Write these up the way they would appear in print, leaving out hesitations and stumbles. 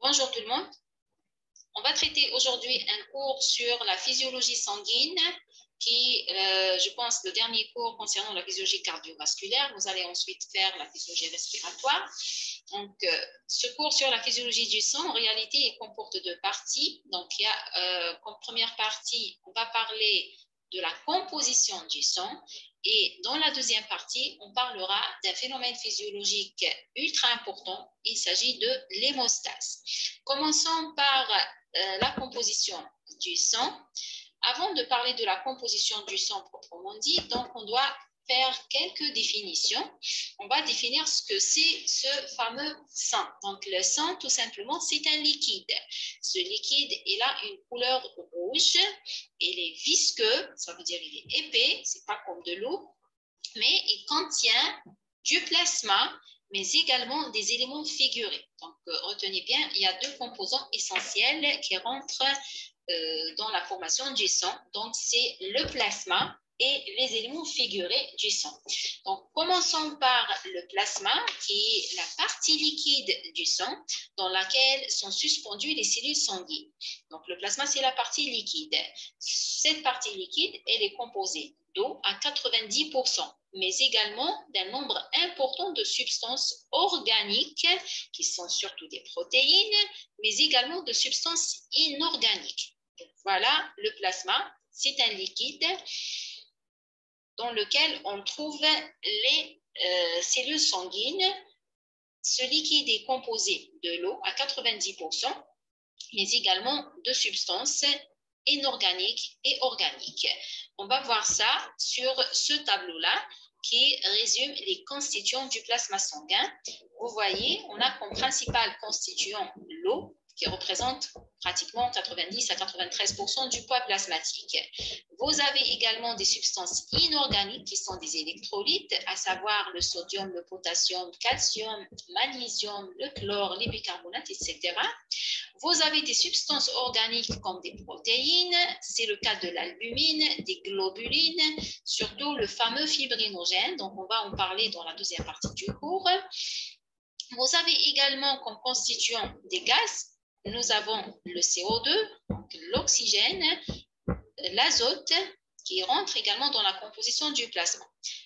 Bonjour tout le monde. On va traiter aujourd'hui un cours sur la physiologie sanguine qui, je pense, le dernier cours concernant la physiologie cardiovasculaire. Vous allez ensuite faire la physiologie respiratoire. Donc, ce cours sur la physiologie du sang, en réalité, il comporte deux parties. Donc, il y a comme première partie, on va parler de la composition du sang. Et dans la deuxième partie, on parlera d'un phénomène physiologique ultra important. Il s'agit de l'hémostase. Commençons par la composition du sang. Avant de parler de la composition du sang proprement dit, donc on doit faire quelques définitions. On va définir ce que c'est ce fameux sang. Donc le sang, tout simplement, c'est un liquide. Ce liquide, il a une couleur rouge, il est visqueux, ça veut dire il est épais, c'est pas comme de l'eau, mais il contient du plasma, mais également des éléments figurés. Donc retenez bien, il y a deux composants essentiels qui rentrent dans la formation du sang. Donc c'est le plasma et les éléments figurés du sang. Donc, commençons par le plasma, qui est la partie liquide du sang dans laquelle sont suspendues les cellules sanguines. Donc, le plasma, c'est la partie liquide. Cette partie liquide, elle est composée d'eau à 90%, mais également d'un nombre important de substances organiques, qui sont surtout des protéines, mais également de substances inorganiques. Donc, voilà, le plasma, c'est un liquide dans lequel on trouve les cellules sanguines. Ce liquide est composé de l'eau à 90%, mais également de substances inorganiques et organiques. On va voir ça sur ce tableau-là qui résume les constituants du plasma sanguin. Vous voyez, on a comme principal constituant l'eau, qui représente pratiquement 90 à 93% du poids plasmatique. Vous avez également des substances inorganiques qui sont des électrolytes, à savoir le sodium, le potassium, le calcium, le magnésium, le chlore, les bicarbonates, etc. Vous avez des substances organiques comme des protéines, c'est le cas de l'albumine, des globulines, surtout le fameux fibrinogène, donc on va en parler dans la deuxième partie du cours. Vous avez également comme constituant des gaz, nous avons le CO2, l'oxygène, l'azote, qui rentre également dans la composition du plasma.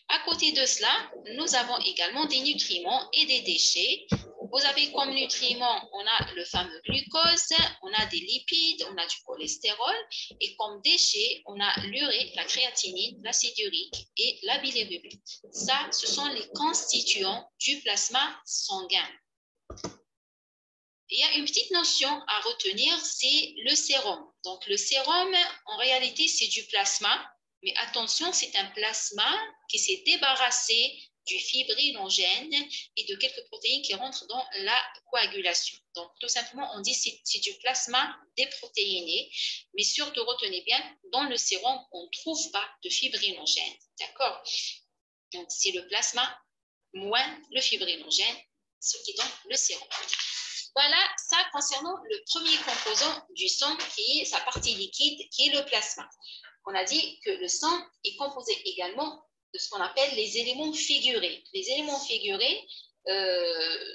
À côté de cela, nous avons également des nutriments et des déchets. Vous avez comme nutriments, on a le fameux glucose, on a des lipides, on a du cholestérol, et comme déchets, on a l'urée, la créatinine, l'acide urique et la bilirubine. Ça, ce sont les constituants du plasma sanguin. Il y a une petite notion à retenir, c'est le sérum. Donc, le sérum, en réalité, c'est du plasma, mais attention, c'est un plasma qui s'est débarrassé du fibrinogène et de quelques protéines qui rentrent dans la coagulation. Donc, tout simplement, on dit que c'est du plasma déprotéiné, mais surtout, retenez bien, dans le sérum, on ne trouve pas de fibrinogène. D'accord? Donc, c'est le plasma moins le fibrinogène, ce qui donne le sérum. Voilà, ça concernant le premier composant du sang qui est sa partie liquide, qui est le plasma. On a dit que le sang est composé également de ce qu'on appelle les éléments figurés. Les éléments figurés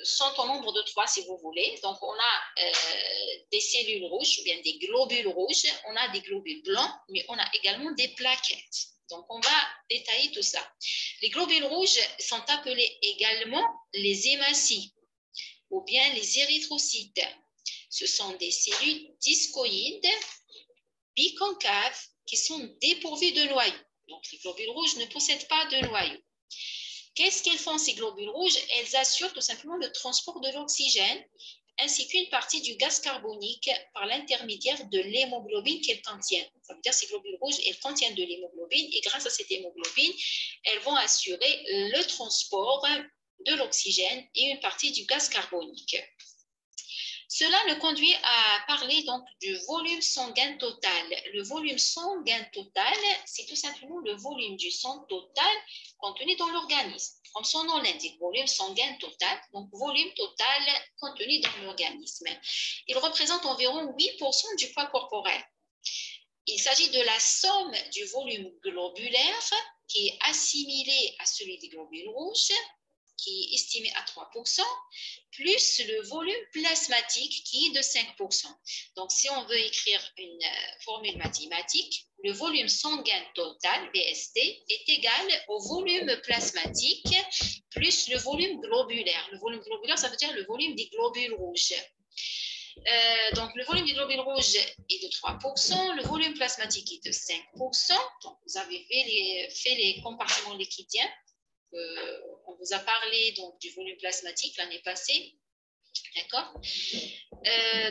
sont au nombre de 3 si vous voulez. Donc, on a des cellules rouges, ou bien des globules rouges, on a des globules blancs, mais on a également des plaquettes. Donc, on va détailler tout ça. Les globules rouges sont appelés également les hématies, ou bien les érythrocytes. Ce sont des cellules discoïdes, biconcaves, qui sont dépourvues de noyaux. Donc, les globules rouges ne possèdent pas de noyaux. Qu'est-ce qu'elles font, ces globules rouges? Elles assurent tout simplement le transport de l'oxygène, ainsi qu'une partie du gaz carbonique par l'intermédiaire de l'hémoglobine qu'elles contiennent. Ça veut dire que ces globules rouges, elles contiennent de l'hémoglobine, et grâce à cette hémoglobine, elles vont assurer le transport de l'oxygène et une partie du gaz carbonique. Cela nous conduit à parler donc du volume sanguin total. Le volume sanguin total, c'est tout simplement le volume du sang total contenu dans l'organisme. Comme son nom l'indique, volume sanguin total, donc volume total contenu dans l'organisme. Il représente environ 8% du poids corporel. Il s'agit de la somme du volume globulaire qui est assimilé à celui des globules rouges, qui est estimé à 3%, plus le volume plasmatique qui est de 5%. Donc, si on veut écrire une formule mathématique, le volume sanguin total, BST, est égal au volume plasmatique plus le volume globulaire. Le volume globulaire, ça veut dire le volume des globules rouges. Donc, le volume des globules rouges est de 3%, le volume plasmatique est de 5%. Donc, vous avez fait les compartiments liquidiens. On vous a parlé donc, du volume plasmatique l'année passée. D'accord?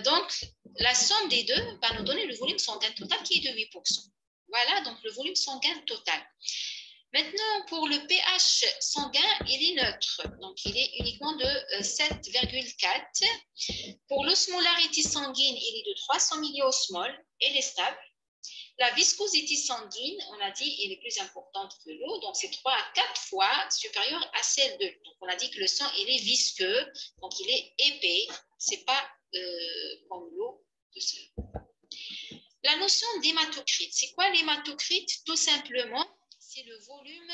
Donc, la somme des deux va nous donner le volume sanguin total qui est de 8%. Voilà, donc le volume sanguin total. Maintenant, pour le pH sanguin, il est neutre. Donc, il est uniquement de 7,4. Pour l'osmolarité sanguine, il est de 300 milliosmoles. Elle est stable. La viscosité sanguine, on a dit, elle est plus importante que l'eau. Donc, c'est 3 à 4 fois supérieure à celle de l'eau. Donc, on a dit que le sang, il est visqueux. Donc, il est épais. Ce n'est pas comme l'eau de seul. La notion d'hématocrite. C'est quoi l'hématocrite? Tout simplement, c'est le volume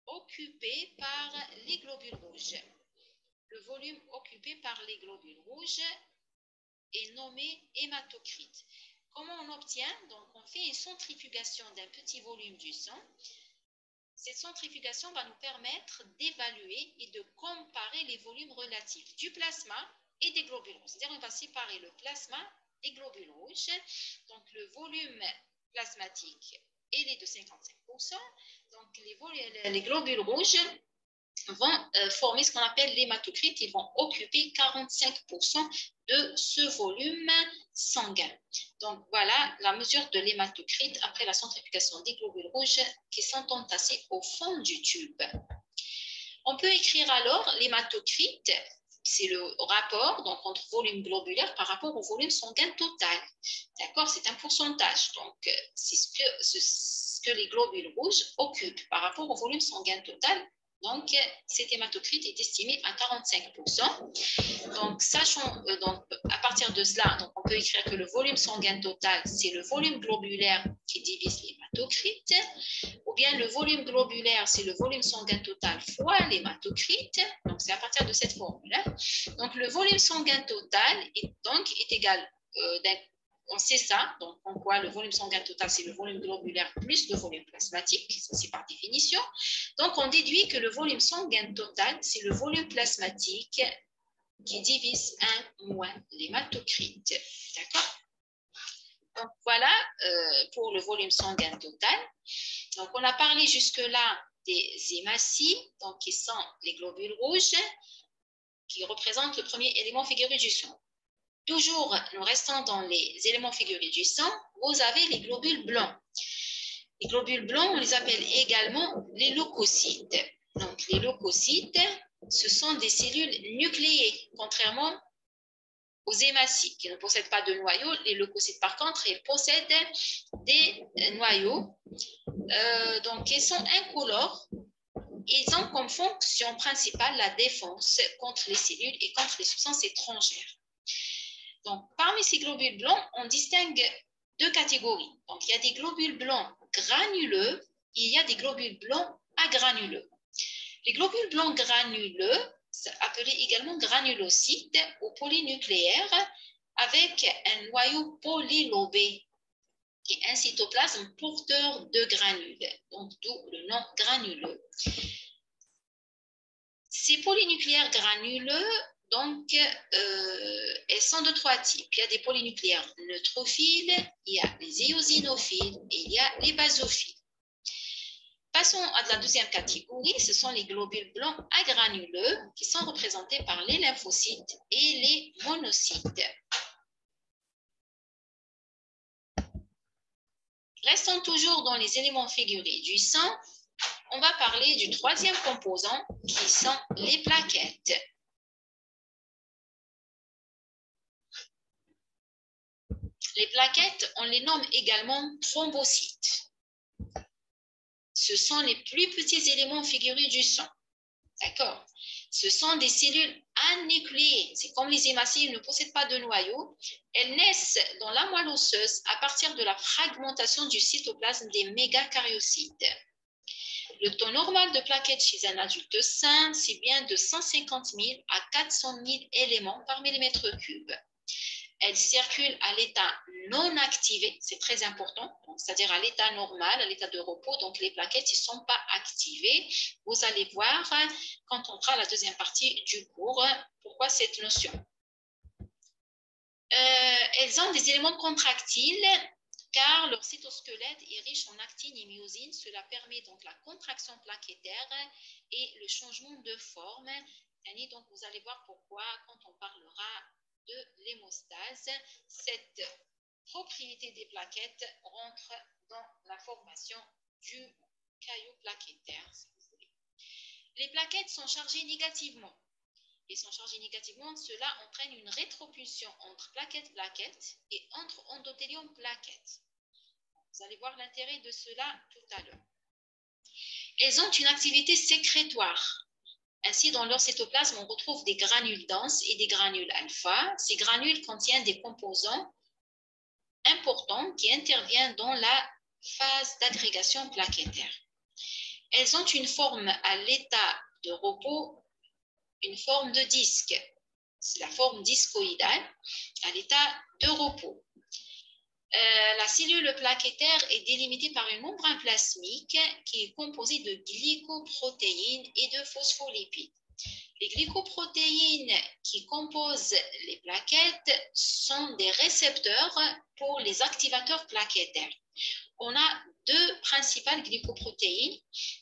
occupé par les globules rouges. Le volume occupé par les globules rouges est nommé hématocrite. Comment on obtient? Donc, on fait une centrifugation d'un petit volume du sang. Cette centrifugation va nous permettre d'évaluer et de comparer les volumes relatifs du plasma et des globules rouges. C'est-à-dire, on va séparer le plasma des globules rouges. Donc, le volume plasmatique, il est de 55%. Donc, les globules rouges vont former ce qu'on appelle l'hématocrite. Ils vont occuper 45% de ce volume sanguin. Donc, voilà la mesure de l'hématocrite après la centrifugation des globules rouges qui sont entassés au fond du tube. On peut écrire alors l'hématocrite, c'est le rapport donc, entre volume globulaire par rapport au volume sanguin total. D'accord? C'est un pourcentage. Donc, c'est ce que les globules rouges occupent par rapport au volume sanguin total. Donc, cet hématocrite est estimé à 45%. Donc, sachant, donc, à partir de cela, donc, on peut écrire que le volume sanguin total, c'est le volume globulaire qui divise l'hématocrite, ou bien le volume globulaire, c'est le volume sanguin total fois l'hématocrite. Donc, c'est à partir de cette formule. Donc, le volume sanguin total est égal on sait ça, donc en quoi le volume sanguin total, c'est le volume globulaire plus le volume plasmatique, ça c'est par définition. Donc, on déduit que le volume sanguin total, c'est le volume plasmatique qui divise 1 moins l'hématocrite. D'accord? Donc, voilà pour le volume sanguin total. Donc, on a parlé jusque-là des hématies, donc qui sont les globules rouges, qui représentent le premier élément figuré du sang. Toujours, nous restons dans les éléments figurés du sang, vous avez les globules blancs. Les globules blancs, on les appelle également les leucocytes. Donc, les leucocytes, ce sont des cellules nucléées, contrairement aux hématies qui ne possèdent pas de noyau. Les leucocytes, par contre, ils possèdent des noyaux. Donc, ils sont incolores. Ils ont comme fonction principale la défense contre les cellules et contre les substances étrangères. Donc, parmi ces globules blancs, on distingue deux catégories. Donc, il y a des globules blancs granuleux et il y a des globules blancs agranuleux. Les globules blancs granuleux, appelés également granulocytes ou polynucléaires, avec un noyau polylobé et un cytoplasme porteur de granules, donc d'où le nom granuleux. Ces polynucléaires granuleux, donc, elles sont de trois types. Il y a des polynucléaires neutrophiles, il y a les éosinophiles et il y a les basophiles. Passons à la deuxième catégorie, ce sont les globules blancs agranuleux qui sont représentés par les lymphocytes et les monocytes. Restons toujours dans les éléments figurés du sang. On va parler du troisième composant qui sont les plaquettes. Les plaquettes, on les nomme également thrombocytes. Ce sont les plus petits éléments figurés du sang. D'accord? Ce sont des cellules anucléées. C'est comme les hématies, elles ne possèdent pas de noyau. Elles naissent dans la moelle osseuse à partir de la fragmentation du cytoplasme des mégacaryocytes. Le taux normal de plaquettes chez un adulte sain, c'est bien de 150 000 à 400 000 éléments par millimètre cube. Elle circule à l'état non activé, c'est très important, c'est-à-dire à l'état normal, à l'état de repos, donc les plaquettes ne sont pas activées. Vous allez voir quand on fera la deuxième partie du cours, pourquoi cette notion. Elles ont des éléments contractiles car leur cytosquelette est riche en actine et myosine. Cela permet donc la contraction plaquettaire et le changement de forme. Donc, vous allez voir pourquoi quand on parlera de l'hémostase, cette propriété des plaquettes rentre dans la formation du caillot plaquettaire, si vous voulez. Les plaquettes sont chargées négativement. Et sont chargées négativement, cela entraîne une rétropulsion entre plaquette-plaquette et entre endothélium-plaquette. Vous allez voir l'intérêt de cela tout à l'heure. Elles ont une activité sécrétoire. Ainsi, dans leur cytoplasme, on retrouve des granules denses et des granules alpha. Ces granules contiennent des composants importants qui interviennent dans la phase d'agrégation plaquettaire. Elles ont une forme à l'état de repos, une forme de disque. C'est la forme discoïdale à l'état de repos. La cellule plaquettaire est délimitée par une membrane plasmique qui est composée de glycoprotéines et de phospholipides. Les glycoprotéines qui composent les plaquettes sont des récepteurs pour les activateurs plaquettaires. On a deux principales glycoprotéines.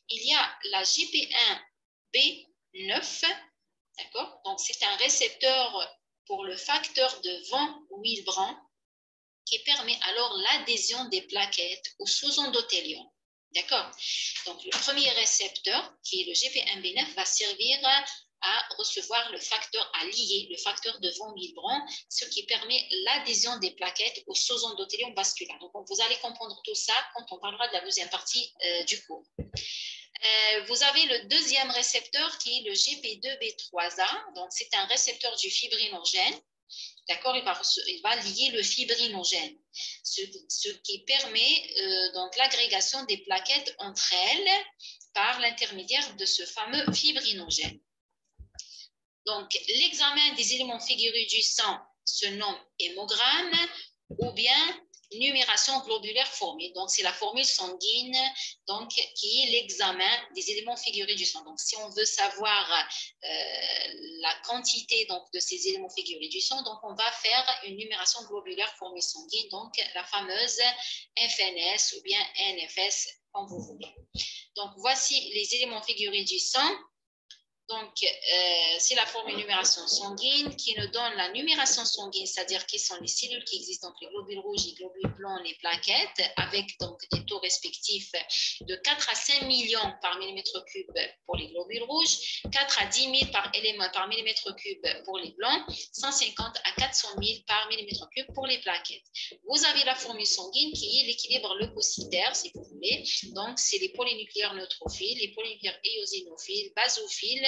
Il y a la GP1B9, d'accord? Donc, c'est un récepteur pour le facteur de Van Willebrand qui permet alors l'adhésion des plaquettes au sous-endothélium. D'accord? Donc, le premier récepteur, qui est le GP1B9, va servir à recevoir le facteur, à lier le facteur de Van Willebrand, ce qui permet l'adhésion des plaquettes au sous-endothélium vasculaire. Donc, vous allez comprendre tout ça quand on parlera de la deuxième partie du cours. Vous avez le deuxième récepteur qui est le GP2B3A. Donc, c'est un récepteur du fibrinogène. D'accord, il va lier le fibrinogène, ce qui permet donc l'agrégation des plaquettes entre elles par l'intermédiaire de ce fameux fibrinogène. Donc, l'examen des éléments figurés du sang se nomme hémogramme ou bien numération globulaire formule. Donc, c'est la formule sanguine donc, qui est l'examen des éléments figurés du sang. Donc, si on veut savoir la quantité donc, de ces éléments figurés du sang, donc on va faire une numération globulaire formule sanguine, donc la fameuse FNS ou bien NFS, comme vous voulez. Donc, voici les éléments figurés du sang. Donc, c'est la formule numération sanguine qui nous donne la numération sanguine, c'est-à-dire qui sont les cellules qui existent entre les globules rouges, les globules blancs, les plaquettes, avec donc des taux respectifs de 4 à 5 millions par millimètre cube pour les globules rouges, 4 à 10 000 par millimètre cube pour les blancs, 150 à 400 000 par millimètre cube pour les plaquettes. Vous avez la formule sanguine qui est l'équilibre leucocytaire, si vous voulez. Donc, c'est les polynucléaires neutrophiles, les polynucléaires éosinophiles, basophiles,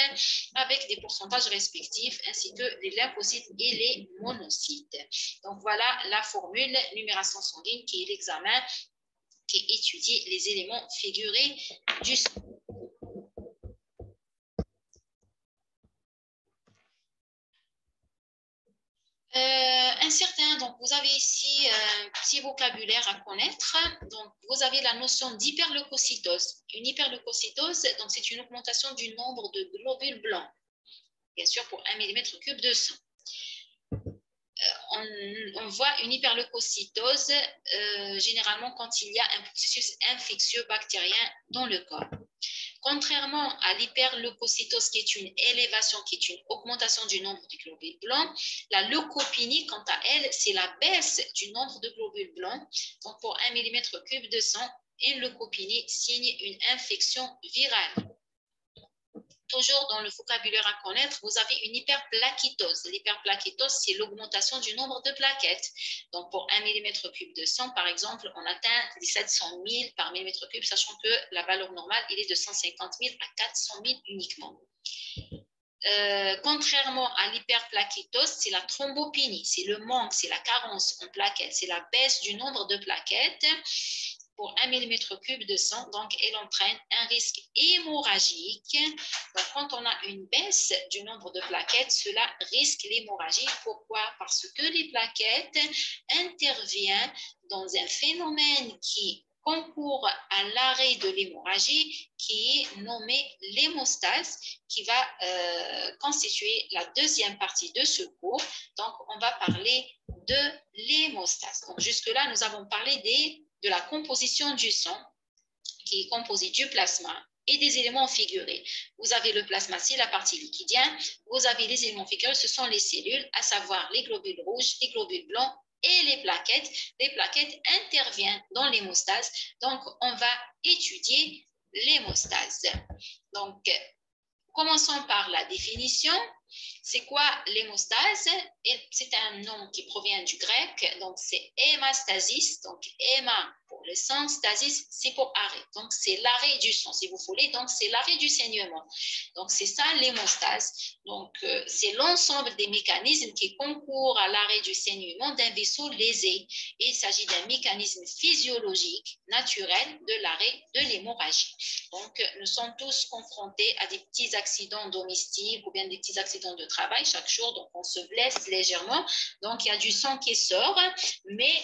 avec des pourcentages respectifs, ainsi que les lymphocytes et les monocytes. Donc, voilà la formule numération sanguine qui est l'examen qui étudie les éléments figurés du sang. Donc vous avez ici un petit vocabulaire à connaître. Donc, vous avez la notion d'hyperleucocytose. Une hyperleucocytose, donc c'est une augmentation du nombre de globules blancs, bien sûr pour 1 mm3 de sang. On voit une hyperleucocytose généralement quand il y a un processus infectieux bactérien dans le corps. Contrairement à l'hyperleucocytose qui est une élévation, qui est une augmentation du nombre de globules blancs, la leucopénie, quant à elle, c'est la baisse du nombre de globules blancs. Donc, pour 1 mm3 de sang, une leucopénie signe une infection virale. Toujours dans le vocabulaire à connaître, vous avez une hyperplaquitose. L'hyperplaquitose, c'est l'augmentation du nombre de plaquettes. Donc, pour 1 mm3 de sang, par exemple, on atteint les 700 000 par millimètre cube, sachant que la valeur normale, il est de 150 000 à 400 000 uniquement. Contrairement à l'hyperplaquitose, c'est la thrombopénie, c'est le manque, c'est la carence en plaquettes, c'est la baisse du nombre de plaquettes. pour 1 mm3 de sang, donc elle entraîne un risque hémorragique. Donc, quand on a une baisse du nombre de plaquettes, cela risque l'hémorragie. Pourquoi? Parce que les plaquettes interviennent dans un phénomène qui concourt à l'arrêt de l'hémorragie, qui est nommé l'hémostase, qui va constituer la deuxième partie de ce cours. Donc, on va parler de l'hémostase. Donc, jusque-là, nous avons parlé de la composition du sang, qui est composée du plasma et des éléments figurés. Vous avez le plasma, c'est la partie liquidienne. Vous avez les éléments figurés, ce sont les cellules, à savoir les globules rouges, les globules blancs et les plaquettes. Les plaquettes interviennent dans l'hémostase. Donc, on va étudier l'hémostase. Donc, commençons par la définition. C'est quoi l'hémostase? C'est un nom qui provient du grec, donc c'est hémastasis, donc héma pour le sang, stasis c'est pour arrêt, donc c'est l'arrêt du sang si vous voulez, donc c'est l'arrêt du saignement. Donc c'est ça l'hémostase. Donc c'est l'ensemble des mécanismes qui concourent à l'arrêt du saignement d'un vaisseau lésé. Et il s'agit d'un mécanisme physiologique naturel de l'arrêt de l'hémorragie. Donc nous sommes tous confrontés à des petits accidents domestiques ou bien des petits accidents de travail chaque jour, donc on se blesse légèrement, donc il y a du sang qui sort, mais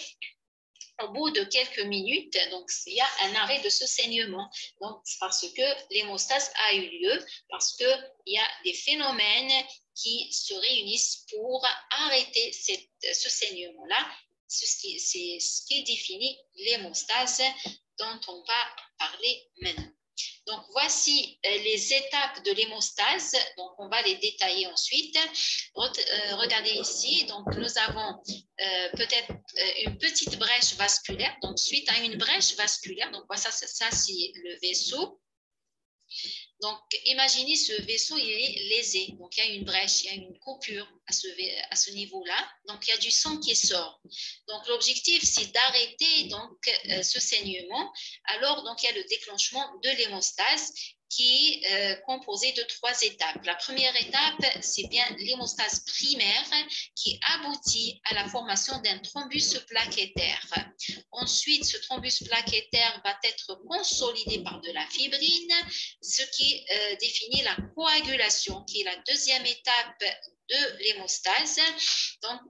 au bout de quelques minutes, donc il y a un arrêt de ce saignement. Donc parce que l'hémostase a eu lieu, parce qu'il y a des phénomènes qui se réunissent pour arrêter ce saignement-là. C'est ce qui définit l'hémostase dont on va parler maintenant. Donc, voici les étapes de l'hémostase. Donc, on va les détailler ensuite. Regardez ici. Donc, nous avons peut-être une petite brèche vasculaire. Donc, suite à une brèche vasculaire, donc ça c'est le vaisseau. Donc, imaginez ce vaisseau, il est lésé. Donc, il y a une brèche, il y a une coupure à ce niveau-là. Donc, il y a du sang qui sort. Donc, l'objectif, c'est d'arrêter ce saignement. Alors, donc, il y a le déclenchement de l'hémostase qui est composé de 3 étapes. La première étape, c'est bien l'hémostase primaire qui aboutit à la formation d'un thrombus plaquettaire. Ensuite, ce thrombus plaquettaire va être consolidé par de la fibrine, ce qui définit la coagulation, qui est la deuxième étape de l'hémostase. Donc,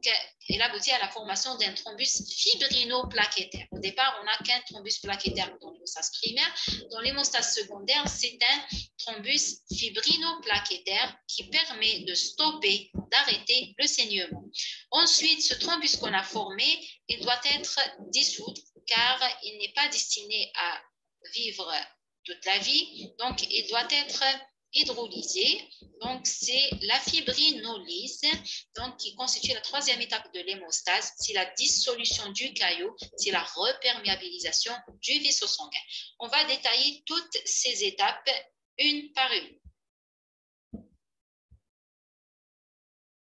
elle aboutit à la formation d'un thrombus fibrinoplaquettaire. Au départ, on n'a qu'un thrombus plaquettaire dans l'hémostase primaire. Dans l'hémostase secondaire, c'est un thrombus fibrinoplaquettaire qui permet de stopper, d'arrêter le saignement. Ensuite, ce thrombus qu'on a formé, il doit être dissout car il n'est pas destiné à vivre toute la vie. Donc, il doit être hydrolysé. Donc, c'est la fibrinolyse, donc, qui constitue la 3e étape de l'hémostase. C'est la dissolution du caillot, c'est la reperméabilisation du vaisseau sanguin. On va détailler toutes ces étapes une par une.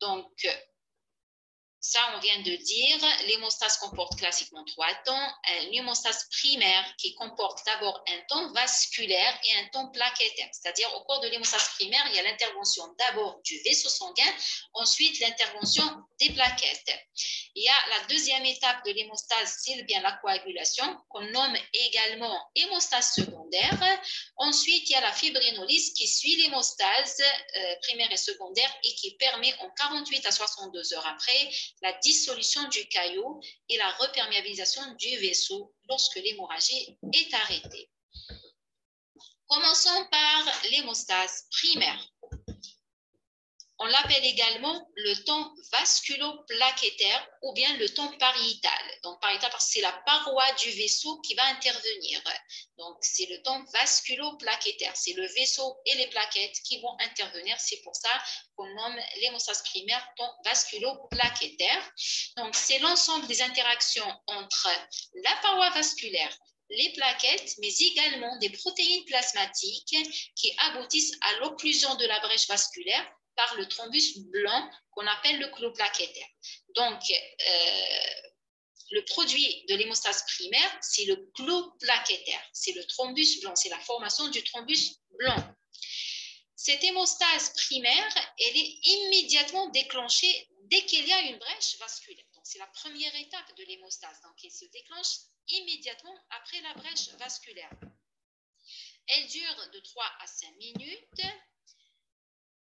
Donc, ça, on vient de dire, l'hémostase comporte classiquement 3 temps. Une hémostase primaire qui comporte d'abord un temps vasculaire et un temps plaquettaire. C'est-à-dire, au cours de l'hémostase primaire, il y a l'intervention d'abord du vaisseau sanguin, ensuite l'intervention des plaquettes. Il y a la 2e étape de l'hémostase, c'est bien la coagulation, qu'on nomme également hémostase secondaire. Ensuite, il y a la fibrinolyse qui suit l'hémostase primaire et secondaire et qui permet en 48 à 62 heures après la dissolution du caillot et la reperméabilisation du vaisseau lorsque l'hémorragie est arrêtée. Commençons par l'hémostase primaire. On l'appelle également le temps vasculoplaquettaire ou bien le temps pariétal. Donc, pariétal parce que c'est la paroi du vaisseau qui va intervenir. Donc, c'est le temps vasculoplaquettaire. C'est le vaisseau et les plaquettes qui vont intervenir. C'est pour ça qu'on nomme l'hémostase primaire temps vasculoplaquettaire. Donc, c'est l'ensemble des interactions entre la paroi vasculaire, les plaquettes, mais également des protéines plasmatiques qui aboutissent à l'occlusion de la brèche vasculaire par le thrombus blanc qu'on appelle le clot plaquettaire. Donc, le produit de l'hémostase primaire, c'est le clot plaquettaire, c'est le thrombus blanc, c'est la formation du thrombus blanc. Cette hémostase primaire, elle est immédiatement déclenchée dès qu'il y a une brèche vasculaire. Donc, c'est la première étape de l'hémostase. Donc, elle se déclenche immédiatement après la brèche vasculaire. Elle dure de 3 à 5 minutes.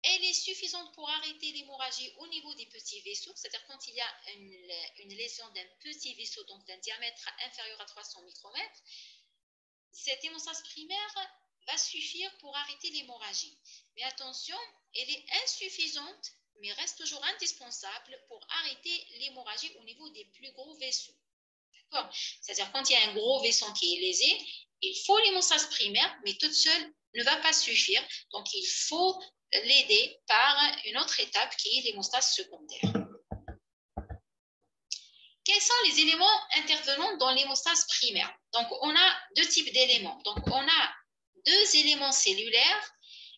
Elle est suffisante pour arrêter l'hémorragie au niveau des petits vaisseaux, c'est-à-dire quand il y a une lésion d'un petit vaisseau, donc d'un diamètre inférieur à 300 micromètres. Cette hémostase primaire va suffire pour arrêter l'hémorragie. Mais attention, elle est insuffisante, mais reste toujours indispensable pour arrêter l'hémorragie au niveau des plus gros vaisseaux. D'accord ? C'est-à-dire quand il y a un gros vaisseau qui est lésé, il faut l'hémostase primaire, mais toute seule ne va pas suffire. Donc, il faut l'aider par une autre étape qui est l'hémostase secondaire. Quels sont les éléments intervenant dans l'hémostase primaire? Donc, on a deux types d'éléments. Donc, on a deux éléments cellulaires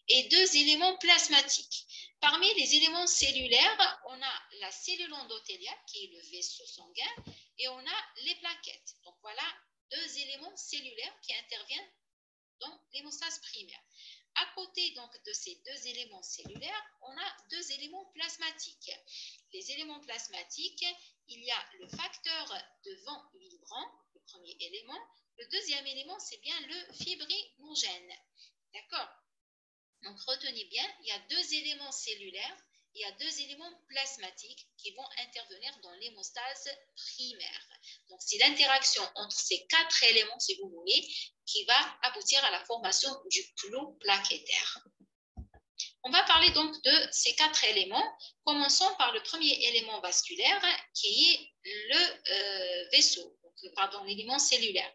et deux éléments plasmatiques. Parmi les éléments cellulaires, on a la cellule endothéliale, qui est le vaisseau sanguin, et on a les plaquettes. Donc, voilà deux éléments cellulaires qui interviennent dans l'hémostase primaire. À côté donc de ces deux éléments cellulaires, on a deux éléments plasmatiques. Les éléments plasmatiques, il y a le facteur de vent vibrant, le premier élément. Le deuxième élément, c'est bien le fibrinogène. D'accord? Donc, retenez bien, il y a deux éléments cellulaires, il y a deux éléments plasmatiques qui vont intervenir dans l'hémostase primaire. Donc, c'est l'interaction entre ces quatre éléments, si vous voulez, qui va aboutir à la formation du clot plaquettaire. On va parler donc de ces quatre éléments. Commençons par le premier élément vasculaire qui est le vaisseau, pardon, l'élément cellulaire.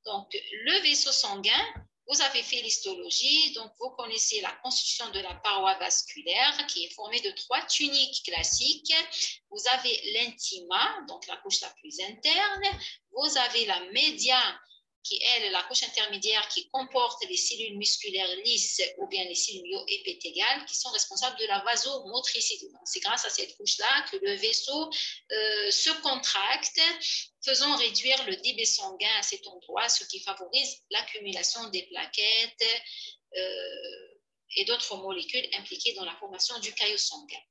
Donc, le vaisseau sanguin, vous avez fait l'histologie, donc vous connaissez la constitution de la paroi vasculaire qui est formée de trois tuniques classiques. Vous avez l'intima, donc la couche la plus interne. Vous avez la média, qui est la couche intermédiaire qui comporte les cellules musculaires lisses ou bien les cellules myoépithéliales qui sont responsables de la vasomotricité. C'est grâce à cette couche-là que le vaisseau se contracte, faisant réduire le débit sanguin à cet endroit, ce qui favorise l'accumulation des plaquettes et d'autres molécules impliquées dans la formation du caillot sanguin.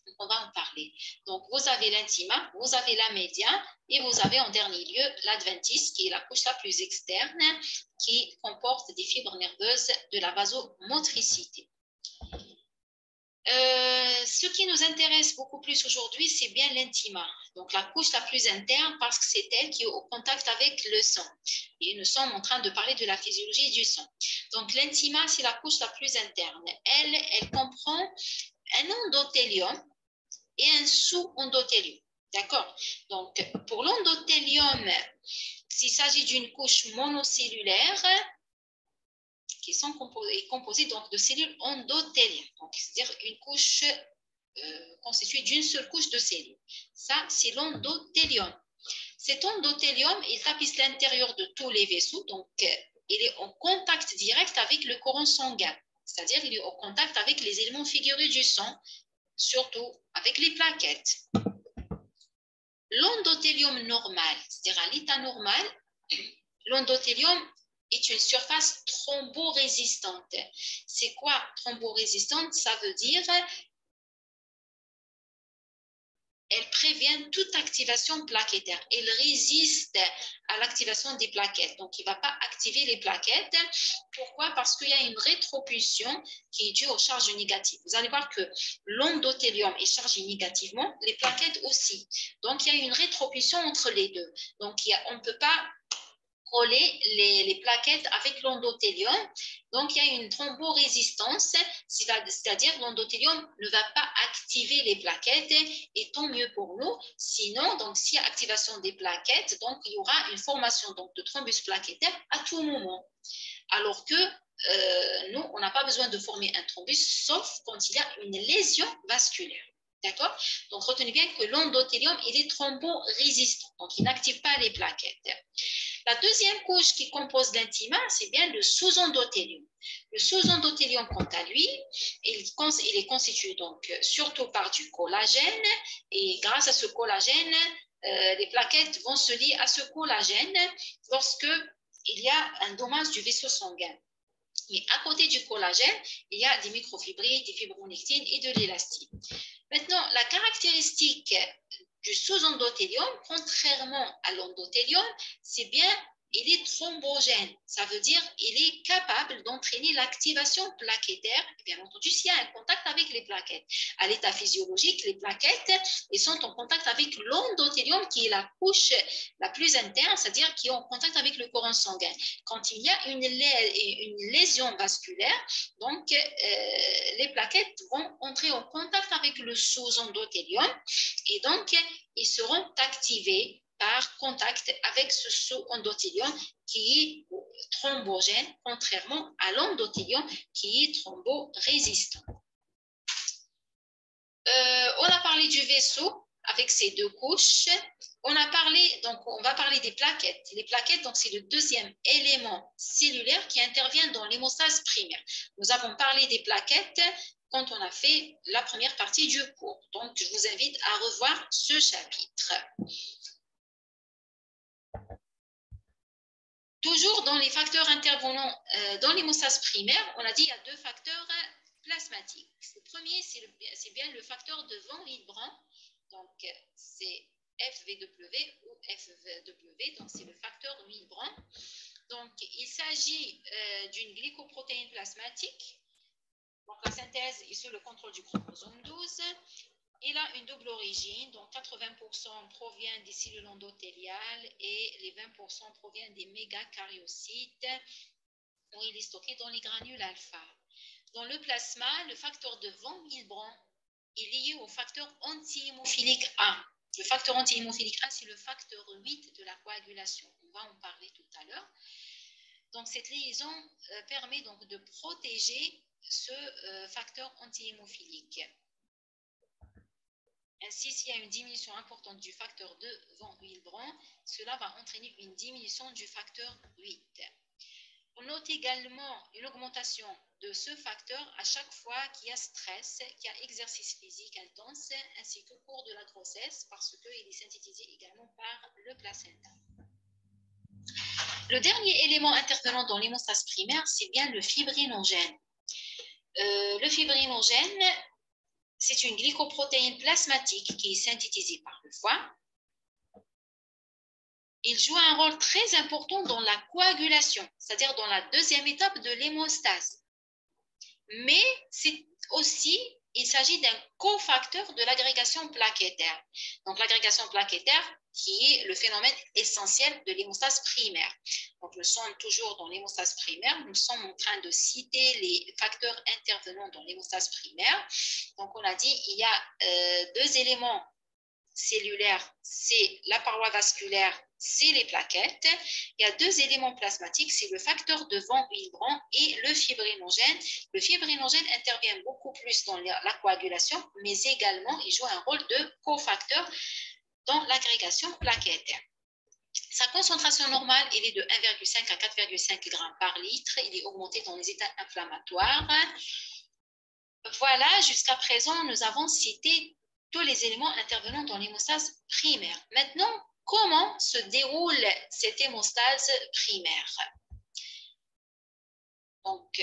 Donc, on va en parler. Donc, vous avez l'intima, vous avez la média et vous avez en dernier lieu l'adventice, qui est la couche la plus externe, qui comporte des fibres nerveuses de la vasomotricité. Ce qui nous intéresse beaucoup plus aujourd'hui, c'est bien l'intima, donc la couche la plus interne, parce que c'est elle qui est au contact avec le sang. Et nous sommes en train de parler de la physiologie du sang. Donc l'intima, c'est la couche la plus interne. Elle comprend un endothélium et un sous-endothélium. D'accord? Donc, pour l'endothélium, s'il s'agit d'une couche monocellulaire qui est composée donc de cellules endothéliales, c'est-à-dire une couche constituée d'une seule couche de cellules. Ça, c'est l'endothélium. Cet endothélium, il tapisse l'intérieur de tous les vaisseaux, donc il est en contact direct avec le courant sanguin, c'est-à-dire il est en contact avec les éléments figurés du sang, surtout avec les plaquettes. L'endothélium normal, c'est-à-dire à l'état normal, l'endothélium est une surface thromborésistante. C'est quoi thromborésistante? Ça veut dire elle prévient toute activation plaquettaire. Elle résiste à l'activation des plaquettes. Donc, il ne va pas activer les plaquettes. Pourquoi? Parce qu'il y a une rétropulsion qui est due aux charges négatives. Vous allez voir que l'endothélium est chargé négativement, les plaquettes aussi. Donc, il y a une rétropulsion entre les deux. Donc, on ne peut pas coller les plaquettes avec l'endothélium. Donc, il y a une thromborésistance, c'est-à-dire l'endothélium ne va pas activer les plaquettes et tant mieux pour nous. Sinon, donc, s'il y a activation des plaquettes, donc, il y aura une formation donc, de thrombus plaquettaire à tout moment. Alors que nous, on n'a pas besoin de former un thrombus sauf quand il y a une lésion vasculaire. D'accord? Donc, retenez bien que l'endothélium, il est thromborésistant. Donc, il n'active pas les plaquettes. La deuxième couche qui compose l'intima, c'est bien le sous-endothélium. Le sous-endothélium, quant à lui, il est constitué donc surtout par du collagène. Et grâce à ce collagène, les plaquettes vont se lier à ce collagène lorsque il y a un dommage du vaisseau sanguin. Mais à côté du collagène, il y a des microfibrilles, des fibronectines et de l'élastine. Maintenant, la caractéristique du sous-endothélium, contrairement à l'endothélium, c'est bien, il est thrombogène. Ça veut dire qu'il est capable d'entraîner l'activation plaquettaire, et bien entendu, s'il y a un contact avec les plaquettes. À l'état physiologique, les plaquettes ils sont en contact avec l'endothélium, qui est la couche la plus interne, c'est-à-dire qui est en contact avec le courant sanguin. Quand il y a une lésion vasculaire, donc les plaquettes vont entrer en contact avec le sous-endothélium et donc ils seront activés par contact avec ce sous-endothélium qui est thrombogène, contrairement à l'endothélium qui est thromborésistant. On a parlé du vaisseau avec ses deux couches. On va parler des plaquettes. Les plaquettes, donc, c'est le deuxième élément cellulaire qui intervient dans l'hémostase primaire. Nous avons parlé des plaquettes quand on a fait la première partie du cours. Donc, je vous invite à revoir ce chapitre. Toujours dans les facteurs intervenant dans l'hémostase primaire, on a dit qu'il y a deux facteurs plasmatiques. Le premier, c'est bien le facteur de Van Willebrand. Donc, c'est FVW ou FVW, donc c'est le facteur de Willebrand. Donc, il s'agit d'une glycoprotéine plasmatique. Donc, la synthèse est sous le contrôle du chromosome 12. Il a une double origine, donc 80% provient des cellules endothéliales et les 20% proviennent des mégacaryocytes où il est stocké dans les granules alpha. Dans le plasma, le facteur de Van Willebrand est lié au facteur anti-hémophilique A. Le facteur anti-hémophilique A, c'est le facteur 8 de la coagulation. On va en parler tout à l'heure. Donc, cette liaison permet donc de protéger ce facteur anti-hémophilique. Ainsi, s'il y a une diminution importante du facteur de Van Willebrand, cela va entraîner une diminution du facteur 8. On note également une augmentation de ce facteur à chaque fois qu'il y a stress, qu'il y a exercice physique intense, ainsi qu'au cours de la grossesse, parce qu'il est synthétisé également par le placenta. Le dernier élément intervenant dans l'hémostase primaire, c'est bien le fibrinogène. Le fibrinogène, c'est une glycoprotéine plasmatique qui est synthétisée par le foie. Il joue un rôle très important dans la coagulation, c'est-à-dire dans la deuxième étape de l'hémostase. Mais il s'agit d'un cofacteur de l'agrégation plaquettaire. Donc, l'agrégation plaquettaire qui est le phénomène essentiel de l'hémostase primaire. Donc, nous sommes toujours dans l'hémostase primaire. Nous sommes en train de citer les facteurs intervenants dans l'hémostase primaire. Donc, on a dit il y a deux éléments cellulaires, c'est la paroi vasculaire, c'est les plaquettes. Il y a deux éléments plasmatiques, c'est le facteur de Van Willebrand et le fibrinogène. Le fibrinogène intervient beaucoup plus dans la coagulation, mais également il joue un rôle de cofacteur dans l'agrégation plaquettaire. Sa concentration normale, il est de 1,5 à 4,5 g par litre. Il est augmenté dans les états inflammatoires. Voilà, jusqu'à présent, nous avons cité tous les éléments intervenant dans l'hémostase primaire. Maintenant, comment se déroule cette hémostase primaire? Donc,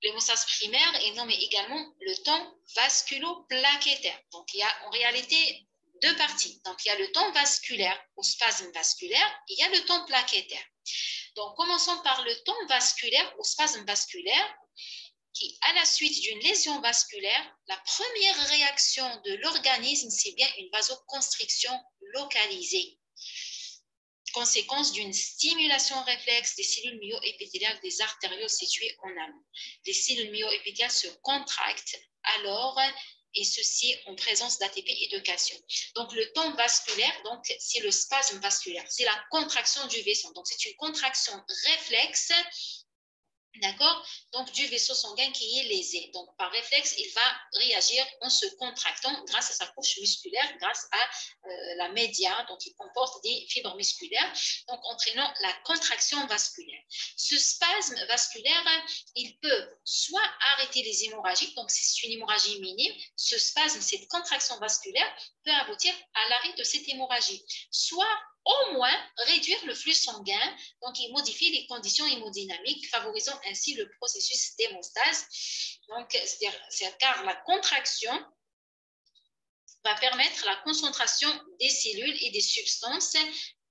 l'hémostase primaire est nommée également le temps vasculo-plaquettaire. Donc, il y a en réalité deux parties. Donc, il y a le temps vasculaire ou spasme vasculaire, et il y a le temps plaquettaire. Donc, commençons par le temps vasculaire ou spasme vasculaire, qui, à la suite d'une lésion vasculaire, la première réaction de l'organisme, c'est bien une vasoconstriction localisée. Conséquence d'une stimulation réflexe des cellules myoépithéliales des artérioles situées en amont. Les cellules myoépithéliales se contractent alors, et ceci en présence d'ATP et de calcium. Donc, le temps vasculaire, c'est le spasme vasculaire, c'est la contraction du vaisseau. Donc, c'est une contraction réflexe, d'accord, donc du vaisseau sanguin qui est lésé. Donc, par réflexe, il va réagir en se contractant grâce à sa couche musculaire, grâce à la média, donc il comporte des fibres musculaires, donc entraînant la contraction vasculaire. Ce spasme vasculaire, il peut soit arrêter les hémorragies, donc c'est une hémorragie minime, ce spasme, cette contraction vasculaire peut aboutir à l'arrêt de cette hémorragie, soit au moins réduire le flux sanguin, donc il modifie les conditions hémodynamiques, favorisant ainsi le processus d'hémostase. Donc, c'est car la contraction va permettre la concentration des cellules et des substances,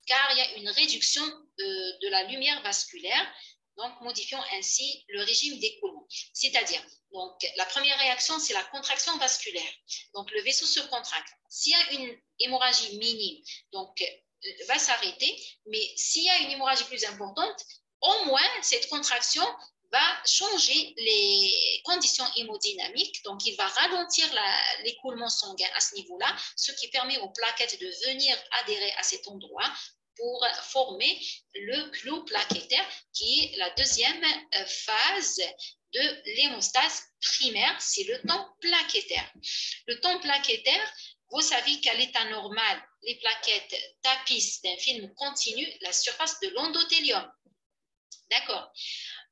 car il y a une réduction de la lumière vasculaire, donc modifiant ainsi le régime d'écoulement. C'est-à-dire, donc, la première réaction, c'est la contraction vasculaire. Donc, le vaisseau se contracte. S'il y a une hémorragie minime, donc, va s'arrêter, mais s'il y a une hémorragie plus importante, au moins, cette contraction va changer les conditions hémodynamiques, donc il va ralentir l'écoulement sanguin à ce niveau-là, ce qui permet aux plaquettes de venir adhérer à cet endroit pour former le clou plaquettaire, qui est la deuxième phase de l'hémostase primaire, c'est le temps plaquettaire. Le temps plaquettaire, vous savez qu'à l'état normal, les plaquettes tapissent d'un film continu la surface de l'endothélium. D'accord.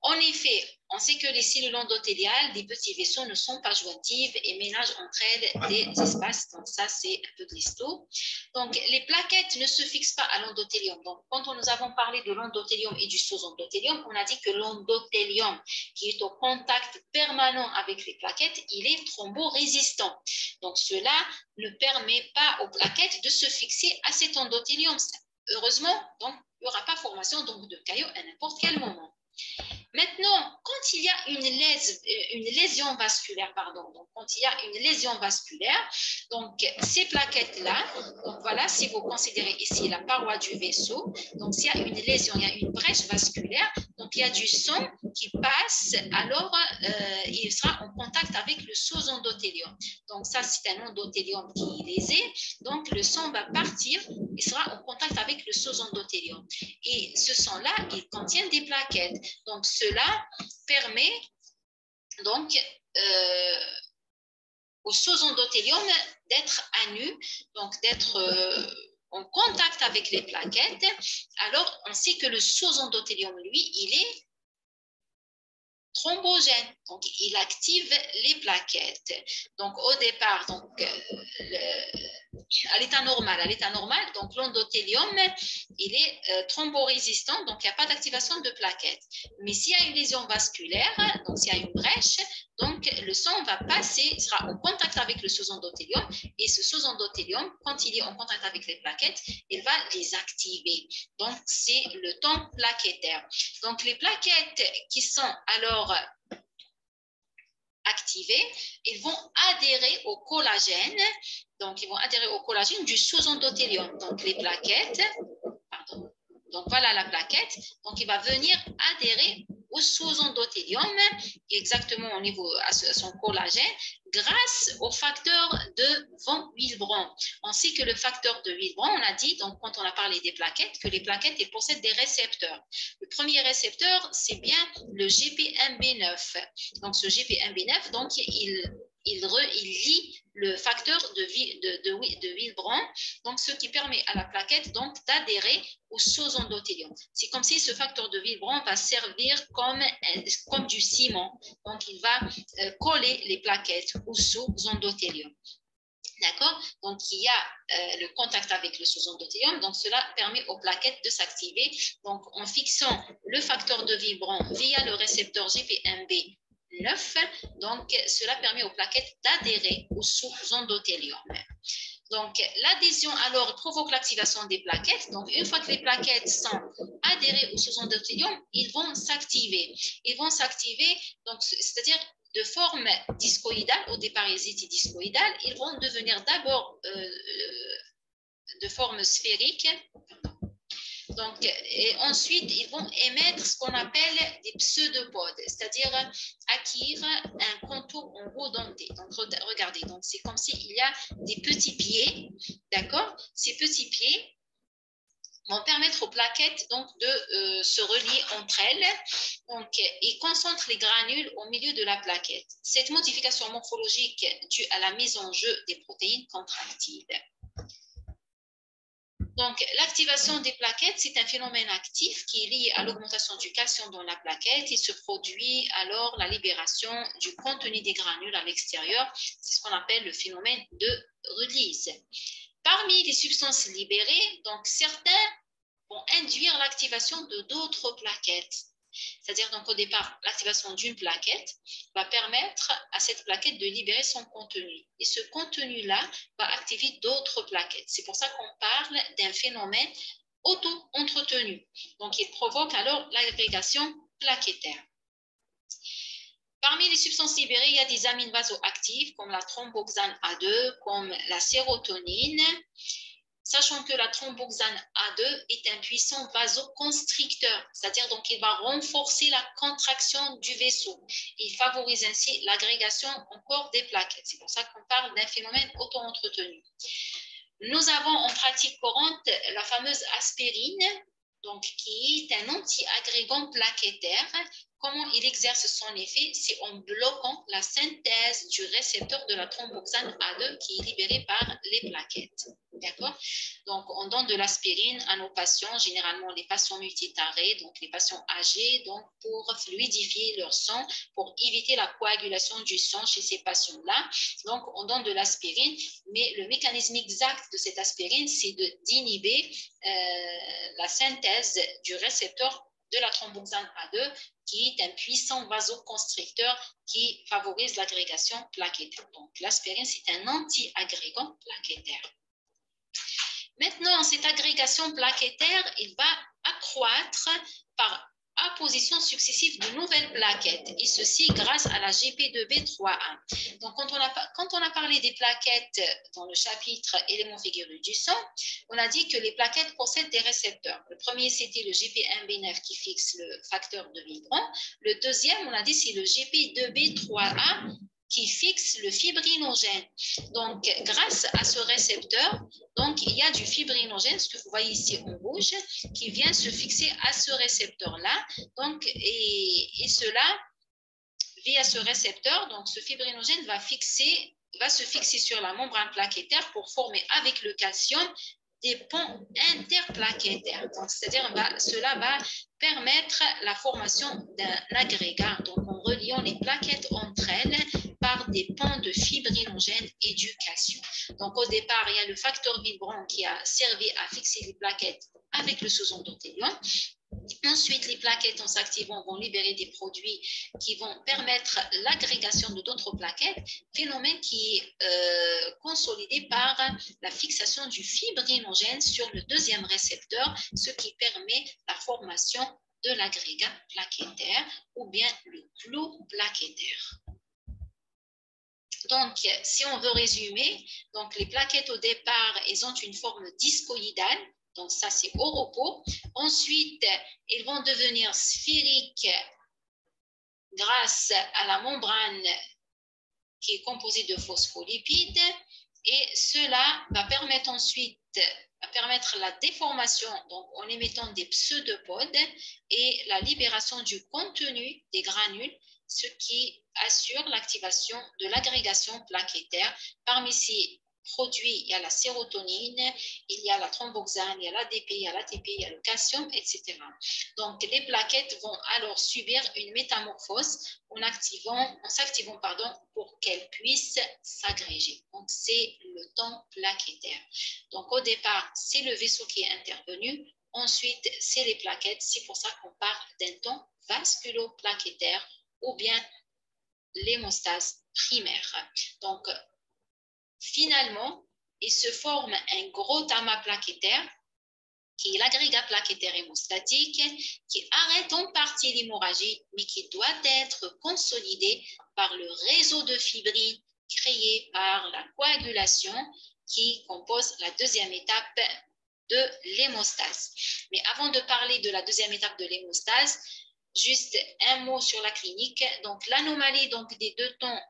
En effet, on sait que les cellules endothéliales des petits vaisseaux ne sont pas jointives et ménagent entre elles des espaces. Donc ça, c'est un peu de l'histo. Donc les plaquettes ne se fixent pas à l'endothélium. Donc quand nous avons parlé de l'endothélium et du sous-endothélium, on a dit que l'endothélium, qui est au contact permanent avec les plaquettes, il est thromborésistant. Donc cela ne permet pas aux plaquettes de se fixer à cet endothélium. Heureusement, donc il n'y aura pas formation donc, de caillots à n'importe quel moment. Maintenant, quand il y a une lésion vasculaire, donc quand il y a une lésion vasculaire, donc ces plaquettes-là, donc voilà, si vous considérez ici la paroi du vaisseau, donc s'il y a une lésion, il y a une brèche vasculaire, donc il y a du sang qui passe, alors il sera en contact avec le sous-endothélium. Donc ça, c'est un endothélium qui est lésé, donc le sang va partir, il sera en contact avec le sous-endothélium. Et ce sang-là, il contient des plaquettes. Donc cela permet donc au sous-endothélium d'être à nu, donc d'être en contact avec les plaquettes. Alors on sait que le sous-endothélium, lui, il est thrombogène, donc il active les plaquettes. Donc au départ, donc, à l'état normal, donc l'endothélium, il est thromborésistant, donc il n'y a pas d'activation de plaquettes. Mais s'il y a une lésion vasculaire, donc s'il y a une brèche, donc le sang va passer, il sera en contact avec le sous-endothélium, et ce sous-endothélium, quand il est en contact avec les plaquettes, il va les activer. Donc c'est le temps plaquettaire. Donc les plaquettes qui sont alors activées, ils vont adhérer au collagène. Donc, ils vont adhérer au collagène du sous-endothélium. Donc, les plaquettes, pardon. Donc, voilà la plaquette. Donc, il va venir adhérer au sous-endothélium, exactement au niveau à son collagène, grâce au facteur de von Willebrand. On sait que le facteur de Willebrand, on a dit, donc quand on a parlé des plaquettes, que les plaquettes elles possèdent des récepteurs. Le premier récepteur, c'est bien le GP1B9. Donc ce GP1B9, donc il lie le facteur de Willebrand, donc ce qui permet à la plaquette donc d'adhérer au sous-endothélium. C'est comme si ce facteur de Willebrand va servir comme du ciment. Donc il va coller les plaquettes au sous-endothélium. D'accord? Donc, il y a le contact avec le sous-endothélium. Donc, cela permet aux plaquettes de s'activer. Donc, en fixant le facteur de Willebrand via le récepteur GP1B9, donc, cela permet aux plaquettes d'adhérer au sous-endothélium. Donc, l'adhésion alors provoque l'activation des plaquettes. Donc, une fois que les plaquettes sont adhérées au sous-endothélium, ils vont s'activer. Ils vont s'activer, donc, c'est-à-dire de forme discoïdale, au départ ils étaient discoïdales, ils vont devenir d'abord de forme sphérique. Donc, et ensuite, ils vont émettre ce qu'on appelle des pseudopodes, c'est-à-dire acquérir un contour en haut denté. Donc, regardez, donc c'est comme s'il y a des petits pieds, d'accord? Ces petits pieds vont permettre aux plaquettes donc, de se relier entre elles. Donc, ils concentrent les granules au milieu de la plaquette. Cette modification morphologique due à la mise en jeu des protéines contractiles. Donc, l'activation des plaquettes, c'est un phénomène actif qui est lié à l'augmentation du calcium dans la plaquette. Il se produit alors la libération du contenu des granules à l'extérieur. C'est ce qu'on appelle le phénomène de release. Parmi les substances libérées, donc certains vont induire l'activation de d'autres plaquettes. C'est-à-dire, donc, au départ, l'activation d'une plaquette va permettre à cette plaquette de libérer son contenu. Et ce contenu-là va activer d'autres plaquettes. C'est pour ça qu'on parle d'un phénomène auto-entretenu. Donc, il provoque alors l'agrégation plaquettaire. Parmi les substances libérées, il y a des amines vasoactives comme la thromboxane A2, comme la sérotonine. Sachant que la thromboxane A2 est un puissant vasoconstricteur, c'est-à-dire donc il va renforcer la contraction du vaisseau. Il favorise ainsi l'agrégation encore des plaquettes. C'est pour ça qu'on parle d'un phénomène auto-entretenu. Nous avons en pratique courante la fameuse aspirine, donc, qui est un anti-agrégant plaquettaire. Comment il exerce son effet? C'est en bloquant la synthèse du récepteur de la thromboxane A2 qui est libéré par les plaquettes. D'accord? Donc, on donne de l'aspirine à nos patients, généralement les patients multitarés, donc les patients âgés, donc pour fluidifier leur sang, pour éviter la coagulation du sang chez ces patients-là. Donc, on donne de l'aspirine, mais le mécanisme exact de cette aspirine, c'est d'inhiber la synthèse du récepteur de la thromboxane A2, qui est un puissant vasoconstricteur qui favorise l'agrégation plaquettaire. Donc, l'aspirine, c'est un anti-agrégant plaquettaire. Maintenant, cette agrégation plaquettaire, il va accroître par apposition successive de nouvelles plaquettes, et ceci grâce à la GP2B3A. Donc, quand on a parlé des plaquettes dans le chapitre éléments figurés du sang, on a dit que les plaquettes possèdent des récepteurs. Le premier, c'était le GP1B9 qui fixe le facteur de Vibron. Le deuxième, on a dit, c'est le GP2B3A qui fixe le fibrinogène. Donc, grâce à ce récepteur, donc, il y a du fibrinogène, ce que vous voyez ici en rouge, qui vient se fixer à ce récepteur-là. Donc, et cela, via ce récepteur, donc ce fibrinogène va se fixer sur la membrane plaquettaire pour former avec le calcium des ponts interplaquettaires. C'est-à-dire cela va permettre la formation d'un agrégat, donc en reliant les plaquettes entre elles par des ponts de fibrinogène et du calcium. Donc au départ, il y a le facteur vibrant qui a servi à fixer les plaquettes avec le sous-endothélium. Ensuite, les plaquettes, en s'activant, vont libérer des produits qui vont permettre l'agrégation de d'autres plaquettes, phénomène qui est consolidé par la fixation du fibrinogène sur le deuxième récepteur, ce qui permet la formation de l'agrégat plaquettaire ou bien le clou plaquettaire. Donc, si on veut résumer, donc les plaquettes au départ, elles ont une forme discoïdale. Donc, ça, c'est au repos. Ensuite, ils vont devenir sphériques grâce à la membrane qui est composée de phospholipides. Et cela va permettre ensuite la déformation, donc en émettant des pseudopodes et la libération du contenu des granules, ce qui assure l'activation de l'agrégation plaquettaire. Parmi ces produits, il y a la sérotonine, il y a la thromboxane, il y a l'ADP, il y a l'ATP, il y a le calcium, etc. Donc, les plaquettes vont alors subir une métamorphose en s'activant pour qu'elles puissent s'agréger. Donc, c'est le temps plaquettaire. Donc, au départ, c'est le vaisseau qui est intervenu. Ensuite, c'est les plaquettes. C'est pour ça qu'on parle d'un temps vasculo-plaquettaire ou bien l'hémostase primaire. Donc, finalement, il se forme un gros amas plaquettaire qui est l'agrégat plaquettaire hémostatique, qui arrête en partie l'hémorragie, mais qui doit être consolidé par le réseau de fibrines créé par la coagulation qui compose la deuxième étape de l'hémostase. Mais avant de parler de la deuxième étape de l'hémostase, juste un mot sur la clinique. Donc, l'anomalie des deux temps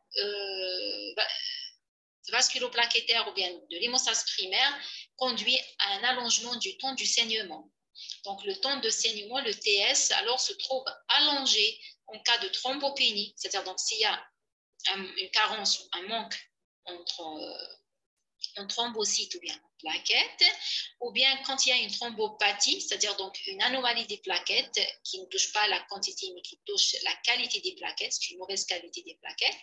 vasculoplaquettaire ou bien de l'hémostase primaire conduit à un allongement du temps du saignement. Donc, le temps de saignement, le TS, alors se trouve allongé en cas de thrombopénie, c'est-à-dire donc s'il y a une carence, un manque en thrombocytes ou bien plaquettes, ou bien quand il y a une thrombopathie, c'est-à-dire donc une anomalie des plaquettes qui ne touche pas la quantité mais qui touche la qualité des plaquettes, c'est une mauvaise qualité des plaquettes.